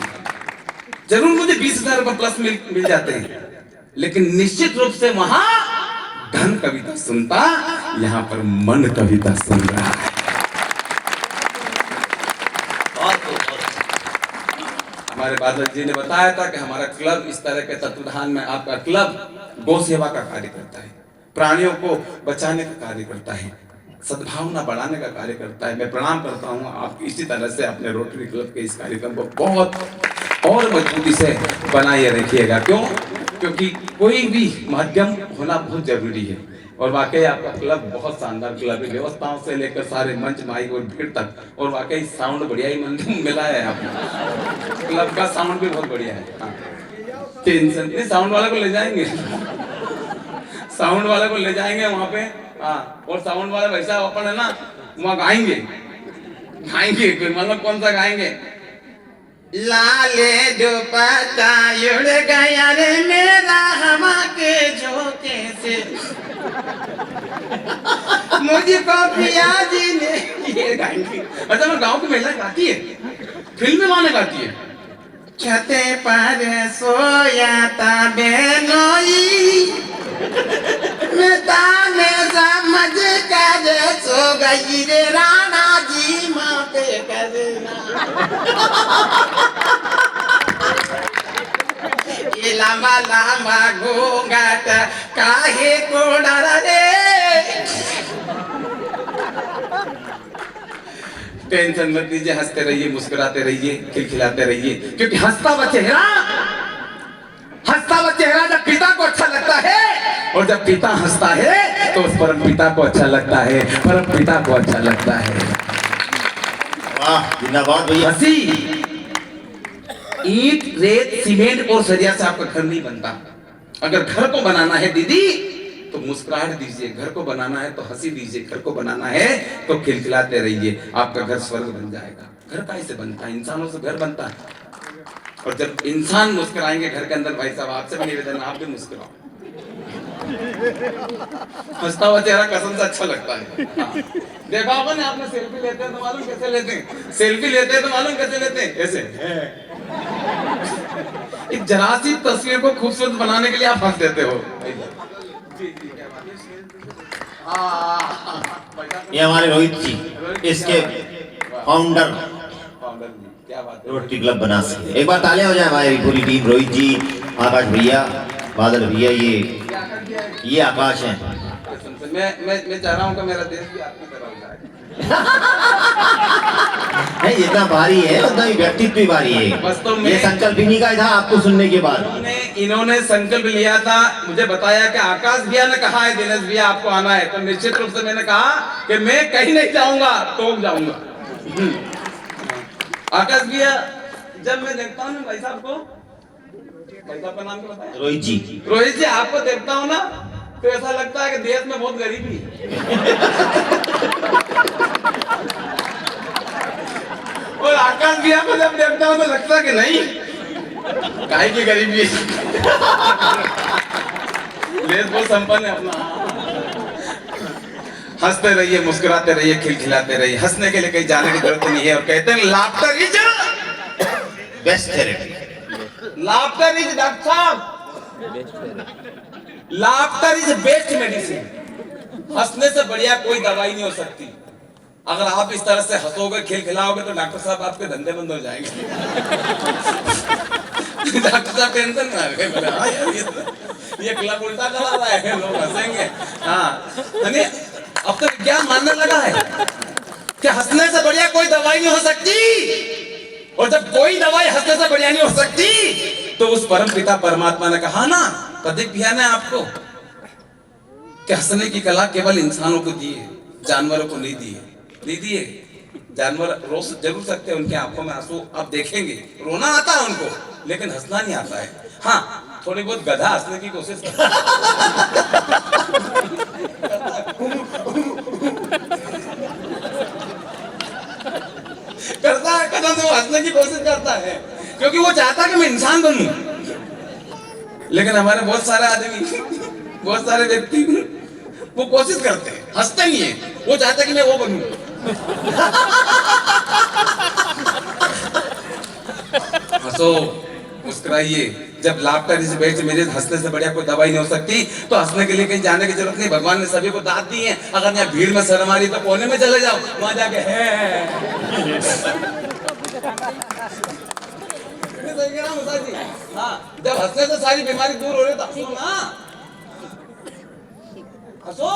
जरूर मुझे 20,000 रुपए प्लस मिल जाते हैं, लेकिन निश्चित रूप से वहां धन कविता सुनता, यहाँ पर मन कविता सुन रहा है। हमारे बादल जी ने बताया था कि हमारा क्लब इस तरह के तत्वधान में, आपका क्लब गौ सेवा का कार्य करता है, प्राणियों को बचाने का कार्य करता है, सद्भावना बढ़ाने का कार्य करता है। मैं प्रणाम करता हूँ आप इसी तरह से अपने रोटरी क्लब के इस कार्यक्रम को बहुत और मजबूती से बनाए रखिएगा। क्यों? क्योंकि कोई भी माध्यम होना बहुत जरूरी है। और वाकई आपका क्लब बहुत शानदार क्लब है, व्यवस्थाओं से लेकर सारे मंच माइक और भीड़ तक, और वाकई साउंड बढ़िया ही मिला है आपको। क्लब का साउंड भी बहुत बढ़िया है। हाँ, टेंशन नहीं, साउंड वाले को ले जाएंगे, साउंड वाले को ले जाएंगे वहाँ पे। हाँ, और साउंड वाले भाई साहब अपन है ना वहाँ गाएंगे, मतलब कौन सा गाएंगे? लाले दुपट्टा उड़ गया रे मेरा हवा के झोंके से, मुझको पिया जी ने, ये गाएंगे। अच्छा, मैं गाँव की महिला गाती है, फिल्म में माने गाती है। छते पर सोया था बेनोई, मैं ताने समझ कर सो गई रे राणा जी माँ पे करना। ये लंबा लंबा घूंघट काहे को डर रे। टेंशन मत लीजिए, हंसते रहिए, मुस्कुराते रहिए, खिलखिलाते रहिए, क्योंकि हंसता हुआ चेहरा जब पिता को अच्छा लगता है, और जब पिता हंसता है तो उस परम पिता को अच्छा लगता है, परम पिता को अच्छा लगता है। वाह, जिंदाबाद भैया। हंसी, ईंट, रेत, सीमेंट और सरिया से आपका घर नहीं बनता। अगर घर को बनाना है दीदी तो मुस्कुराहट दीजिए, घर को बनाना है तो हंसी दीजिए, घर को बनाना है तो खिलखिलाते रहिए, आपका घर स्वर्ग बन जाएगा। घर कैसे बनता है? इंसानों से घर बनता है। और जब इंसान मुस्कुराएंगे घर के अंदर, भाई साहब आपसे भी निवेदन, आप भी मुस्कुराओ। हंसता हुआ चेहरा कसम से अच्छा लगता है। हाँ। देखो अपन, आपने सेल्फी लेते हैं तो मालूम कैसे लेते हैं, सेल्फी लेते हैं तो मालूम कैसे लेते हैं, ऐसे एक जरा सी तस्वीर को खूबसूरत बनाने के लिए आप हंस देते हो। ये हमारे रोहित जी, इसके फाउंडर, क्या बात है। Rotary club Banarasi. एक बार तालियां हो जाए हमारी पूरी टीम, रोहित जी, आकाश भैया, बादल भैया, ये आकाश है। मैं चाह रहा हूँ कि मेरा देश भी आपकी तरह हो जाए। नहीं, जितना भारी है उतना ही व्यक्तित्व भी भारी है। वास्तव में ये संकल्प इन्हीं का ही था आपको सुनने के बाद। इन्होंने संकल्प लिया था, मुझे बताया कि आकाश भैया ने कहा है दिनेश भैया आपको आना है, तो निश्चित रूप से मैंने कहा कि मैं कहीं नहीं जाऊंगा, तो जाऊंगा। आकाश भैया, जब मैं देखता हूँ ना भाई साहब को, भाई साहब का नाम क्या बताया? रोहित जी। रोहित जी, आपको देखता हूँ ना तो ऐसा लगता है कि देश में बहुत गरीबी है। और आकाश भैया को जब देखता हूँ तो लगता है कि नहीं, काहे की गरीबी है। देश बहुत संपन्न है अपना। हंसते रहिए, मुस्कुराते रहिए, खिलखिलाते रहिए। हंसने के लिए कहीं जाने की जरूरत नहीं है, और कहते हैं laughter is best therapy. Laughter is doctor साहब, लाफ्टर इज बेस्ट मेडिसिन। हंसने से बढ़िया कोई दवाई नहीं हो सकती। अगर आप इस तरह से हंसोगे, खिलखिलाओगे, तो डॉक्टर साहब आपके धंधे बंद हो जाएंगे। डॉक्टर साहब टेंशन में आ गए, ये क्लब उल्टा चला रहा है, लोग हंसेंगे। हाँ, अब तो विज्ञान मानने लगा है कि हंसने से बढ़िया कोई दवाई नहीं हो सकती। और जब कोई दवाई हंसने से बढ़िया नहीं हो सकती, तो उस परम पिता परमात्मा ने कहा ना, प्रदीप भैया ने आपको, कि हंसने की कला केवल इंसानों को दी है, जानवरों को नहीं दी है। नहीं दिए। जानवर रो जरूर सकते हैं, उनकी आंखों में आंसू आप देखेंगे, रोना आता है उनको, लेकिन हंसना नहीं आता है। हाँ, थोड़ी बहुत गधा हंसने की कोशिश करता है। कदम से वो हंसने की कोशिश करता है, क्योंकि वो चाहता है कि मैं इंसान बनूं। लेकिन हमारे बहुत सारे आदमी, बहुत सारे व्यक्ति वो कोशिश करते हैं, हंसते नहीं है, वो चाहते कि मैं वो बनूं। हंसो, मुस्कुराइए। जब लाफ्टर इज बेस्ट मेडिसिन, हंसने से बढ़िया कोई दवाई नहीं हो सकती, तो हंसने के लिए कहीं जाने की जरूरत नहीं। भगवान ने सभी को दांत दी है। अगर यहाँ भीड़ में शर्म आ रही तो कोने में चले जाओ, वहां जाके है। हाँ, जब हंसने से सारी बीमारी दूर हो रही तो हंसो ना, हंसो।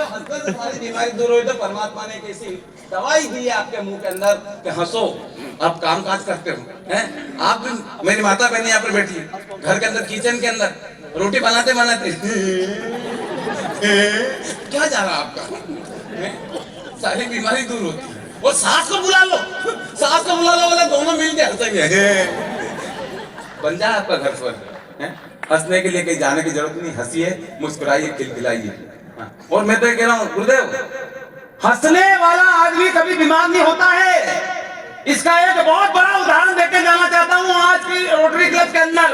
हंसने से सारी बीमारी दूर हो रही तो परमात्मा ने कैसी दवाई दी है आपके मुंह के अंदर कि हंसो। आप काम काज करते हो, हैं? आप भी, मेरी माता बहन यहाँ पर बैठी है, घर के अंदर, किचन के अंदर रोटी बनाते बनाते क्या जा रहा आपका, सारी बीमारी दूर होती है। और सास को बुला लो, सास को बुला लो, बोले दोनों मिलके हंसेंगे, बन जाए आपका घर स्वर्ग। हंसने के लिए कहीं जाने की जरूरत नहीं, हंसिए, मुस्कुराइए, खिलखिलाइए। और मैं तो कह रहा हूँ गुरुदेव, हंसने वाला आदमी कभी बीमार नहीं होता है। इसका एक बहुत बड़ा उदाहरण देके जाना चाहता हूँ आज की रोटरी क्लब के अंदर।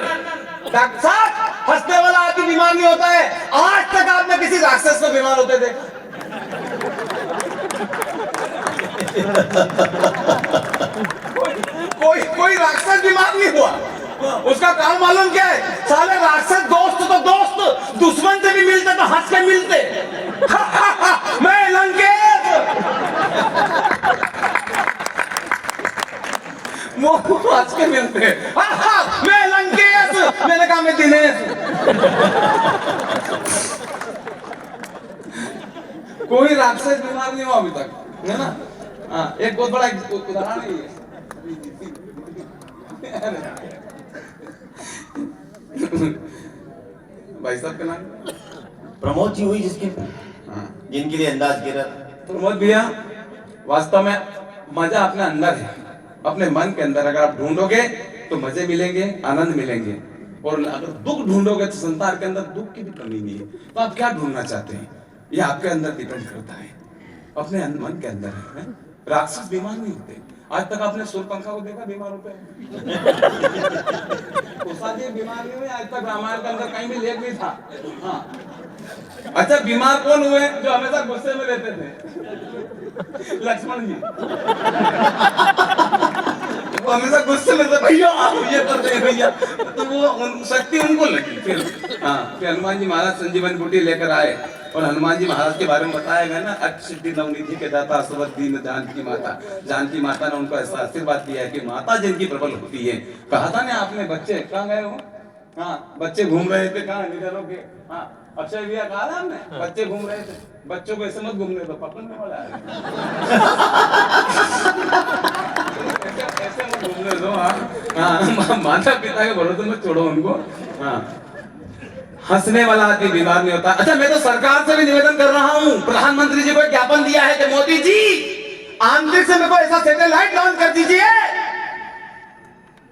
डॉक्टर साहब, हंसने वाला आदमी बीमार नहीं होता है। आज तक आपने किसी राक्षस को बीमार होते देखा? कोई राक्षस बीमार नहीं हुआ। उसका काम मालूम क्या है? साले राक्षस दोस्त तो दोस्त, दुश्मन से भी मिलते तो हंस के मिलते। मैं लंकेश, हंस के मिलते। मैं लंकेश, मैंने कहा मैं दिनेश। कोई राक्षस बीमार नहीं हुआ अभी तक, है ना? हाँ, एक बहुत बड़ा उदाहरण है। भाई साहब का नाम प्रमोद जी हुई जिसके, जिनके लिए अंदाज गिरा। प्रमोद भैया, वास्तव में मजा अपने अंदर है, अपने मन के अंदर। अगर आप ढूंढोगे तो मजे मिलेंगे, आनंद मिलेंगे। और अगर दुख ढूंढोगे तो संसार के अंदर दुख की भी कमी नहीं है। तो आप क्या ढूंढना चाहते हैं, ये आपके अंदर डिपेंड करता है, अपने मन के अंदर है। राक्षस बीमार नहीं होते। आज तक आपने सूर्यपंखा को देखा बीमार होते हैं? उषा जी बीमार नहीं हुई आज तक, रामायण के अंदर कहीं भी लेख नहीं था। हाँ, अच्छा बीमार कौन हुए जो हमेशा गुस्से में रहते थे? लक्ष्मण जी। वो हमेशा गुस्से में थे, भैया आप ये करते हैं भैया, तो वो शक्ति उनको लगी। फिर फिर हनुमान जी महाराज संजीवन बूटी लेकर आए और हनुमान जी महाराज के बारे में बताया गया ना, अक्षसिद्धि नवनिधि के दाता सुवध दीन जानकी माता। जानकी माता ने उनको ऐसा आशीर्वाद दिया है कि माता जिनकी प्रबल होती है। कहा था ना आपने, बच्चे कहाँ गए हो? हाँ बच्चे घूम रहे थे, कहाँ निकलो के? हाँ अक्षय भैया कहा था हमने, बच्चे घूम रहे थे। बच्चों को ऐसे मत घूमने दो, पकड़ने वाला है। ऐसे मत घूमने दो। हाँ माता पिता के भरोसे मत छोड़ो उनको। हाँ हंसने वाला आदमी बीमार नहीं होता। अच्छा मैं तो सरकार से भी निवेदन कर रहा हूँ, प्रधानमंत्री जी को ज्ञापन दिया है कि मोदी जी आंतरिक से मेरे को ऐसा सैटेलाइट लॉन्च कर दीजिए,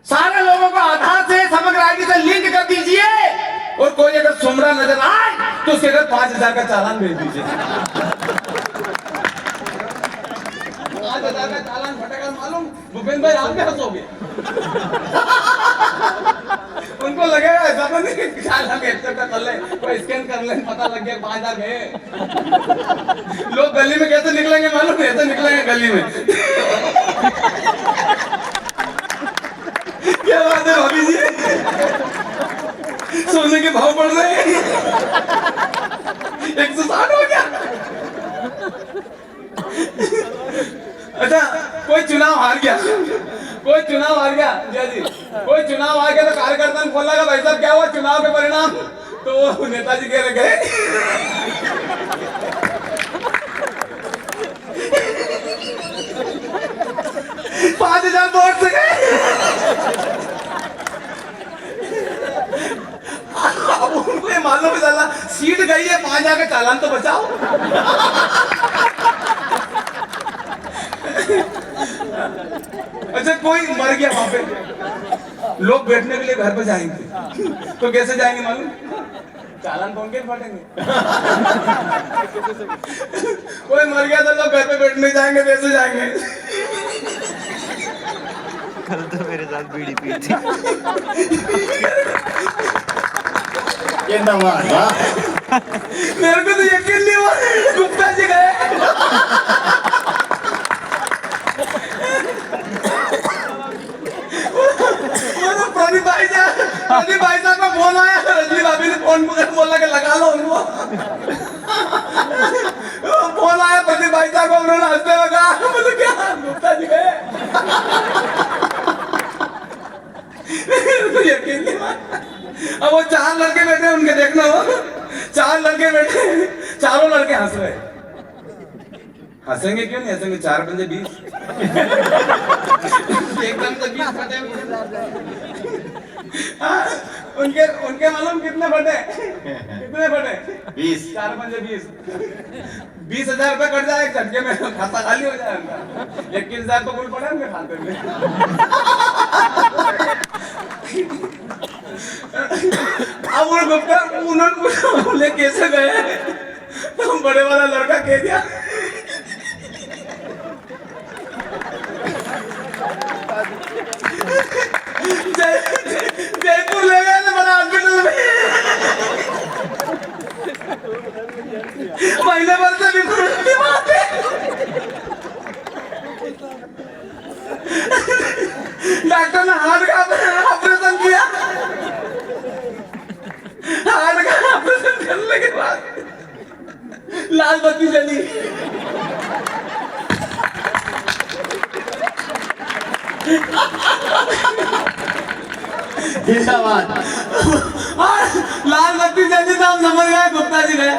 सारे लोगों को आधार से समग्र आईडी से लिंक कर दीजिए, और कोई अगर सुमरा नजर आए तो उसके अगर 5,000 का चालान भेज दीजिए। 5,000 का चालान फटेगा मालूम, भूपेंद्र भाई आप भी हंसोगे। उनको लगेगा ऐसा तो नहीं कि चालान कर ले, कोई स्कैन कर ले, पता लग गया 5,000 है। लोग गली में कैसे निकलेंगे मालूम? ऐसे निकलेंगे गली में। क्या बात है भाभी जी, सोने के भाव बढ़ रहे हैं। 160 हो गया। अच्छा कोई चुनाव हार गया, कोई चुनाव हार गया जय जी, कोई चुनाव हार गया तो कार्यकर्ता ने बोला भाई साहब क्या हुआ चुनाव के परिणाम? तो वो नेताजी कह रहे गए 5,000 वोट से गए। उनको ये मालूम चला सीट गई है, 5,000 का चालान तो बचाओ। अच्छा कोई मर गया वहां पे, लोग बैठने के लिए घर पे जाएंगे तो कैसे जाएंगे मालूम? चालान कौन के फटेंगे? कोई मर गया तो लोग घर पे बैठने जाएंगे, कैसे जाएंगे? कल तो मेरे साथ बीड़ी पी थी। ये नवाज मेरे को तो यकीन नहीं हुआ गुप्ता जी गए। प्रदीप भाई साहब का फोन आया, रजनी भाभी ने फोन बोला के लगा लो उनको। फोन आया प्रदीप भाई साहब को, उन्होंने हंसते हुए कहा मतलब क्या गुप्ता जी गए? तो यकीन नहीं हुआ। अब वो 4 लड़के बैठे उनके देखना हो, 4 लड़के बैठे, चारों लड़के हंस रहे। हंसेंगे क्यों नहीं हंसेंगे? 4 पंजे 20 एकदम से 20 फटे। उनके मालूम कितने फटे? कितने फटे? 20। 4 पंजे 20, 20,000 रुपए कट जाए एक झटके में, खाता खाली हो जाए उनका। 21,000 तो कुल पड़े उनके खाते में। अब वो गुप्ता उन्होंने बोले कैसे गए? तो बड़े वाला लड़का कह दिया जयपुर ले गए ना बड़ा हॉस्पिटल में, महीने भर से भी वहां पे। डॉक्टर ने हार्ट का ऑपरेशन किया, हार्ट का ऑपरेशन करने के बाद लाल बत्ती जली। जिंदाबाद। लाल बत्ती जली तो हम समझ गए गुप्ता जी गए।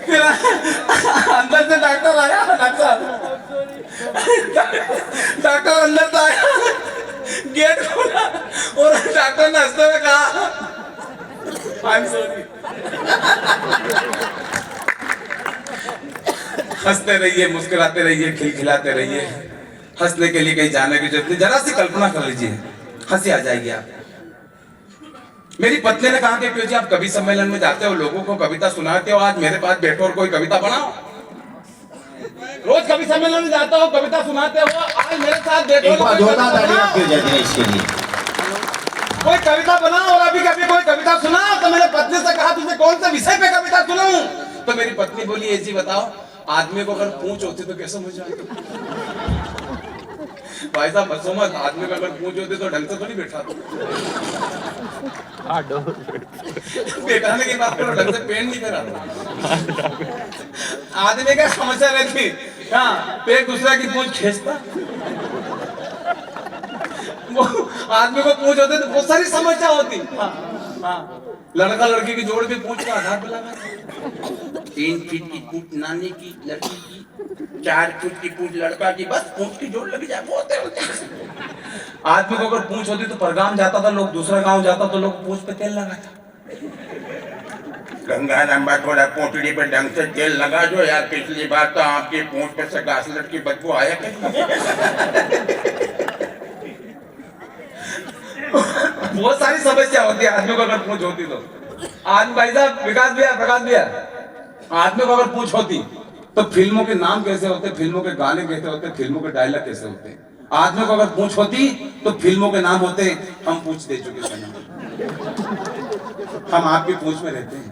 फिर अंदर से डॉक्टर आया, डॉक्टर अंदर से आया, गेट खोला और डॉक्टर ने हंसते हुए कहा आई एम सॉरी। हंसते रहिए, मुस्कुराते रहिए, खिलखिलाते रहिए। हंसने के लिए कहीं जाने की जरूरत नहीं। जरा सी कल्पना कर लीजिए, हंसी आ जाएगी आप। मेरी पत्नी ने कहा कि क्यों जी आप कवि सम्मेलन में जाते हो, लोगों को कविता सुनाते हो, आज मेरे पास बैठो और कोई कविता बनाओ। रोज कवि सम्मेलन में जाते हो, कविता सुनाते हो, आज मेरे साथ बैठो। एक बार जोरदार तालियां क्यों जाती है इसके लिए? कोई कविता बनाओ और अभी कभी कोई कविता सुनाओ। तो मैंने पत्नी से कहा तुझे कौन से विषय पे कविता सुनाऊं? तो मेरी पत्नी बोली ऐसी बताओ, आदमी को अगर पूंछ होती तो कैसे मुझे आती? भाई साहब बसो मत, आदमी को अगर पूंछ होती तो ढंग से थोड़ी बैठा बैठाने की बात करो, ढंग से पेन नहीं करा। आदमी क्या समस्या रहती, हाँ एक दूसरा की पूंछ खींचता। आदमी को पूंछ होते तो बहुत सारी समस्या होती। हाँ, लड़का लड़की की जोड़ के पूंछ का आधार पे लगा। 3 फीट की पूंछ नानी की, लड़की की 4 फीट की पूंछ लड़का की, बस पूंछ की जोड़ लग जाए होते होते। आदमी को अगर पूंछ होती तो परगाम जाता था, लोग दूसरा गांव जाता तो लोग पूंछ पे तेल लगाता। गंगा लंबा थोड़ा पोटली पे ढंग से तेल लगा दो यार, पिछली बार तो आपकी पूंछ पे से घासलट की बदबू आया कहीं। बहुत सारी समस्या होती है आदमी को अगर पूंछ होती तो। आज भाई साहब विकास भैया, प्रकाश भैया, आदमी को अगर पूंछ होती तो फिल्मों के नाम कैसे होते, फिल्मों के गाने कैसे होते, फिल्मों के डायलॉग कैसे होते? आदमी को अगर पूंछ होती तो फिल्मों के नाम होते, हम पूंछ दे चुके हैं, हम आपकी पूंछ में रहते हैं,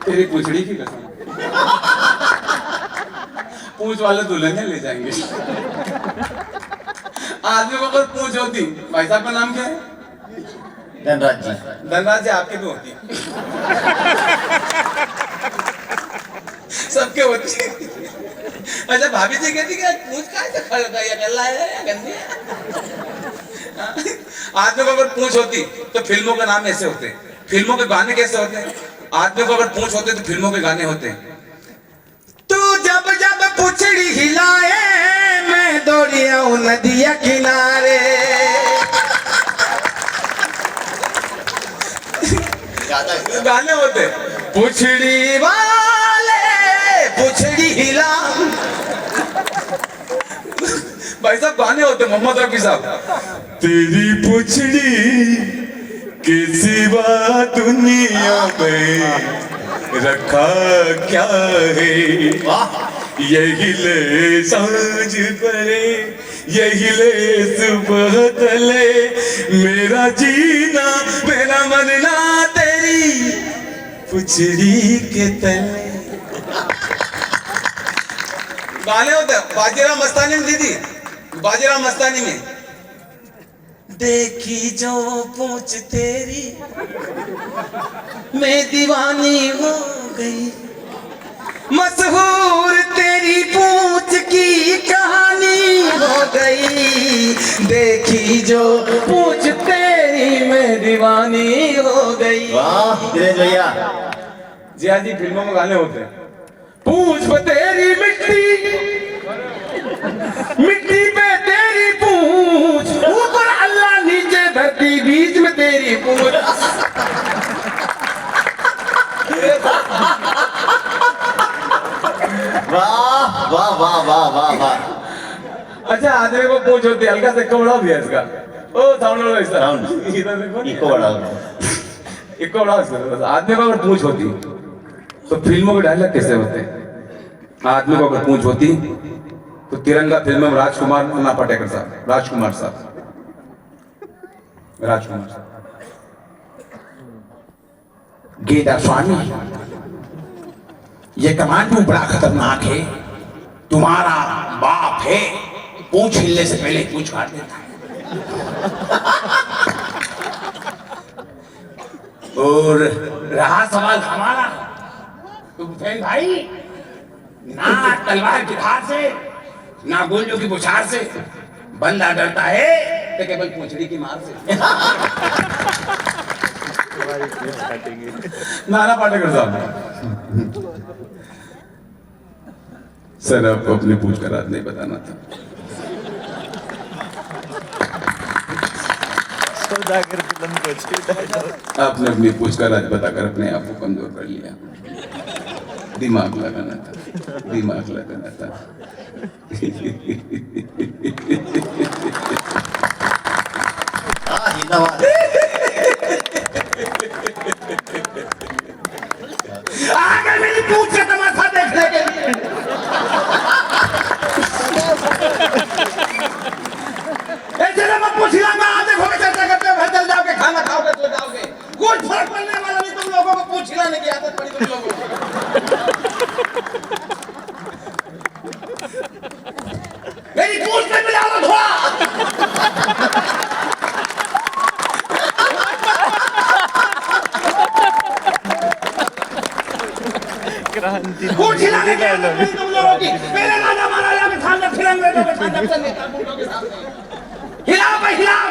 तेरी पूंछड़ी की कसम, पूंछ वाले दुल्हन ले जाएंगे। आदमी को अगर पूंछ होती, भाई साहब का नाम क्या है? धनराज जी। धनराज जी आपके भी होती, सबके होती। अच्छा भाभी जी कहती कि पूंछ का गंदी है। आदमी को अगर पूंछ होती तो फिल्मों के नाम ऐसे होते, फिल्मों के गाने कैसे होते? आदमी को अगर पूंछ होते तो फिल्मों के गाने होते। तू जब जब पूंछड़ी हिलाए मैं दौड़िया नदिया किनारे। गाने होते, पूंछड़ी वाले पूंछड़ी हिला। भाई साहब गाने होते मोहम्मद रफी साहब। तेरी पूंछड़ी के सिवा दुनिया में रखा क्या है? यही ले सांझ परे, यही ले सुबह तले, मेरा जीना मेरा मरना तेरी पूंछड़ी के तले। गाने होते बाजीराव मस्तानी में, दीदी बाजीराव मस्तानी में, देखी जो पूंछ तेरी मैं दीवानी हो गई, मशहूर तेरी पूंछ की कहानी हो गई, देखी जो पूंछ तेरी मैं दीवानी हो गई। वाह दिनेश भैया। जी हाँ जी, फिल्मों में गाने होते हैं। पूंछ पे तेरी मिट्टी, मिट्टी पे तेरी पूंछ, ऊपर अल्लाह नीचे धरती बीच में तेरी पूंछ। वाह वाह वाह वाह वाह वाह। अच्छा आदमी को पूंछ होती है, हल्का से कबड़ा भी है इसका। ओ साउंड लो इसका, साउंड इधर देखो, इको बढ़ा, इको बढ़ाओ इसका। आदमी को अगर पूंछ होती तो फिल्मों के डायलॉग कैसे होते? आदमी को अगर पूंछ होती तो तिरंगा फिल्म में राजकुमार ना पटेकर साहब, राजकुमार साहब, राजकुमार साहब, गेदा स्वामी, ये कमांडो बड़ा खतरनाक है, तुम्हारा बाप है, पूंछ हिलने से पहले पूंछ काट देता है। और रहा सवाल हमारा, तुम हुसैन भाई ना तलवार की धार से ना गोलियों की बुछार से, बंदा डरता है तो केवल पूंछड़ी की मार से। नाना पाटेकर साहब। सर आपको अपनी पूछ का राज नहीं बताना था। आपने अपनी पूछ का राज बताकर अपने आप को कमजोर कर लिया। दिमाग लगाना था, दिमाग लगाना था। जिंदाबाद। आगे मेरी पूछ का तमाशा देखने के लिए। ऐसे ना मत पूछिए, मैं आज देखो चर्चा करते हैं। पूछ हिलाने की आदत नहीं तुम लोगों की। मेरे राजा महाराजा के सामने फिर अंग्रेजों के सामने चलने का बूढ़ों के सामने। हिलाओ भाई हिलाओ।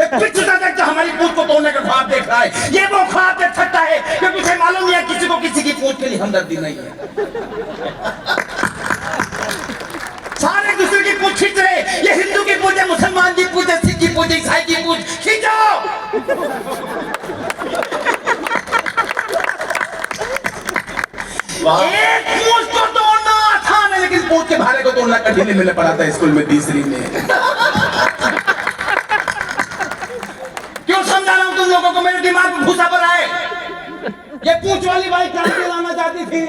एक पिच्चू सा देख हमारी पूछ को तोड़ने का ख्वाब देख रहा है। ये वो ख्वाब देख सकता है क्योंकि उसे मालूम नहीं है किसी को किसी की पूछ के लिए हमदर्दी नहीं है। सारे दूसरे की पूछ खींच रहे। ये हिंदू की पूछ है, मुसलमान की पूछ है, सिख की पूछ है, ईसाई की पूछ। खींचो। एक पूछ को तोड़ना आसान है लेकिन पूछ के भारे को तोड़ना कठिन मिलने पड़ा था स्कूल में तीसरी में। क्यों समझा रहा हूं तुम लोगों को? मेरे दिमाग में भूसा भरा है। ये पूछ वाली बाइक क्रांति लाना चाहती थी।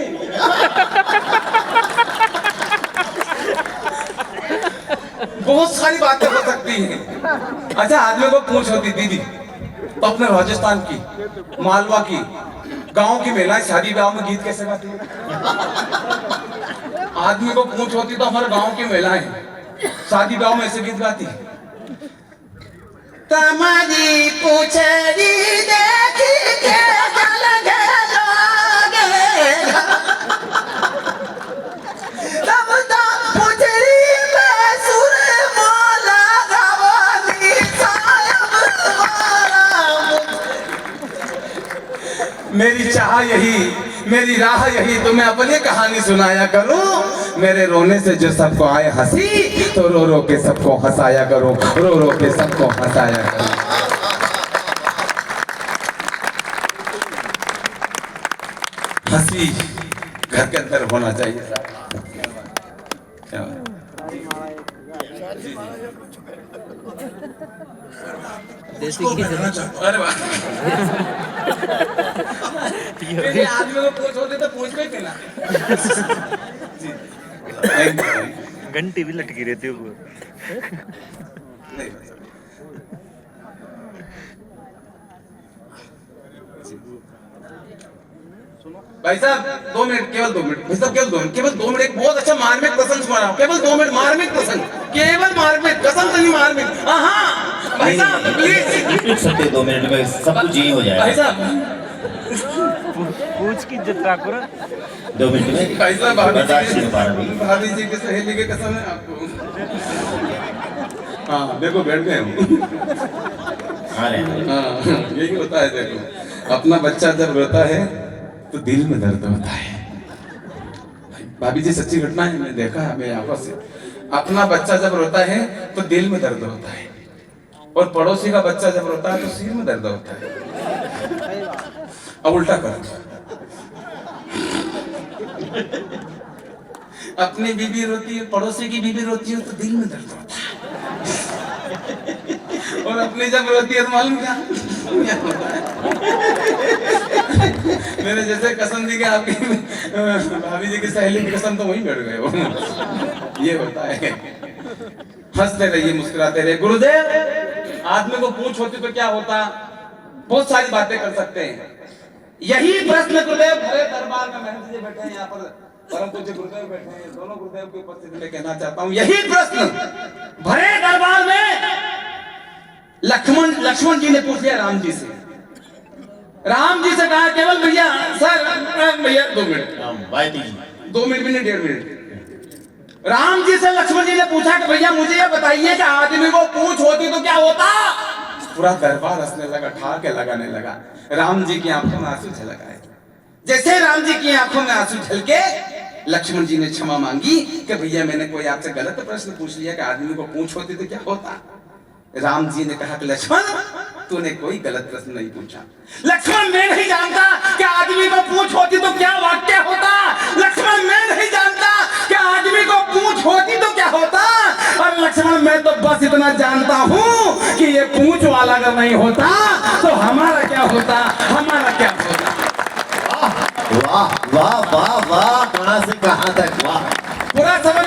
बहुत सारी बातें हो सकती हैं। अच्छा आदमी को पूछ होती दीदी तो अपने राजस्थान की, मालवा की, गांव की महिलाएं शादी ब्याह में गीत कैसे गाती है? आदमी को पूछ होती तो हमारे गांव की महिलाएं शादी ब्याह में ऐसे गीत गाती है। तमारी पूछरी देखी के जल गलोगे तब तो पूछरी में सुर मोला गवानी सायब वाला। मेरी चाह यही, मेरी राह यही, तुम्हें अपनी कहानी सुनाया करूं। मेरे रोने से जो सबको आए हंसी तो रो रो के सबको हंसाया करूं, रो रो के सबको हंसाया करूं। हंसी घर के अंदर होना चाहिए। क्या बात? अरे वाह। आदमी को पूछ होते तो पूछ में पीना। घंटी भी लटकी रहती है ऊपर। भाई साहब 2 मिनट, केवल 2 मिनट भाई साहब, केवल 2 मिनट, केवल 2 मिनट। एक बहुत अच्छा मार्मिक प्रसंग सुना रहा हूं। केवल 2 मिनट मार्मिक प्रसंग, केवल मार्मिक, कसम से नहीं मार्मिक। हाँ भाई साहब प्लीज लिख सकते 2 मिनट में सब कुछ यही हो जाएगा। भाई साहब पूछ की इज्जत करो। 2 मिनट में भाई साहब बर्दाश्त नहीं हो पा रहा अभी। भाभी जी की सहेली की कसम है आपको। हाँ देखो बैठ गए हम। आ रहे हैं। हाँ यही होता है। देखो अपना बच्चा जब रोता है तो दिल में दर्द होता है। भाभी जी सच्ची घटना है, मैंने देखा है मेरी आंखों से। अपना बच्चा जब रोता है तो दिल में दर्द होता है, और पड़ोसी का बच्चा जब रोता है तो सिर में दर्द होता है। अब उल्टा कर। अपनी बीवी रोती है, पड़ोसी की बीवी रोती है तो दिल में दर्द होता है, और अपनी जब रोती है तो मालूम क्या होता है? मेरे जैसे कसम दी कि आपकी भाभी जी की सहेली की कसम तो वहीं बैठ गए हो। ये होता है। हंसते रहिए, मुस्कुराते रहिए। गुरुदेव आदमी को पूछ होती तो क्या होता? बहुत सारी बातें कर सकते हैं। यही प्रश्न गुरुदेव भरे दरबार में महंत जी बैठे हैं, यहाँ पर परम पूज्य गुरुदेव बैठे हैं, दोनों गुरुदेव की उपस्थिति में कहना चाहता हूँ। यही प्रश्न भरे दरबार में लक्ष्मण जी ने पूछ लिया राम जी से। राम जी से कहा केवल भैया सर भैया 2 मिनट, 2 मिनट भी नहीं, 1.5 मिनट। राम जी से लक्ष्मण जी ने पूछा कि भैया मुझे ये बताइए कि आदमी को पूछ होती तो क्या होता? पूरा दरबार हंसने लगा, ठाके लगाने लगा। राम जी की आंखों में आंसू झलक आए। जैसे राम जी की आंखों में आंसू झलके लक्ष्मण जी ने क्षमा मांगी कि भैया मैंने कोई आपसे गलत प्रश्न पूछ लिया कि आदमी को पूछ होती तो क्या होता? राम जी ने कहा कि लक्ष्मण तूने कोई गलत प्रश्न नहीं पूछा। लक्ष्मण मैं नहीं जानता कि आदमी को पूछ होती तो क्या वाक्य होता। लक्ष्मण मैं नहीं जानता कि आदमी को पूछ होती तो क्या होता। और लक्ष्मण मैं तो बस इतना जानता हूँ कि ये पूछ वाला अगर नहीं होता तो हमारा क्या होता, हमारा क्या होता। वाह वाह वाह वाह, कहाँ से कहाँ तक, वाह। पूरा समझ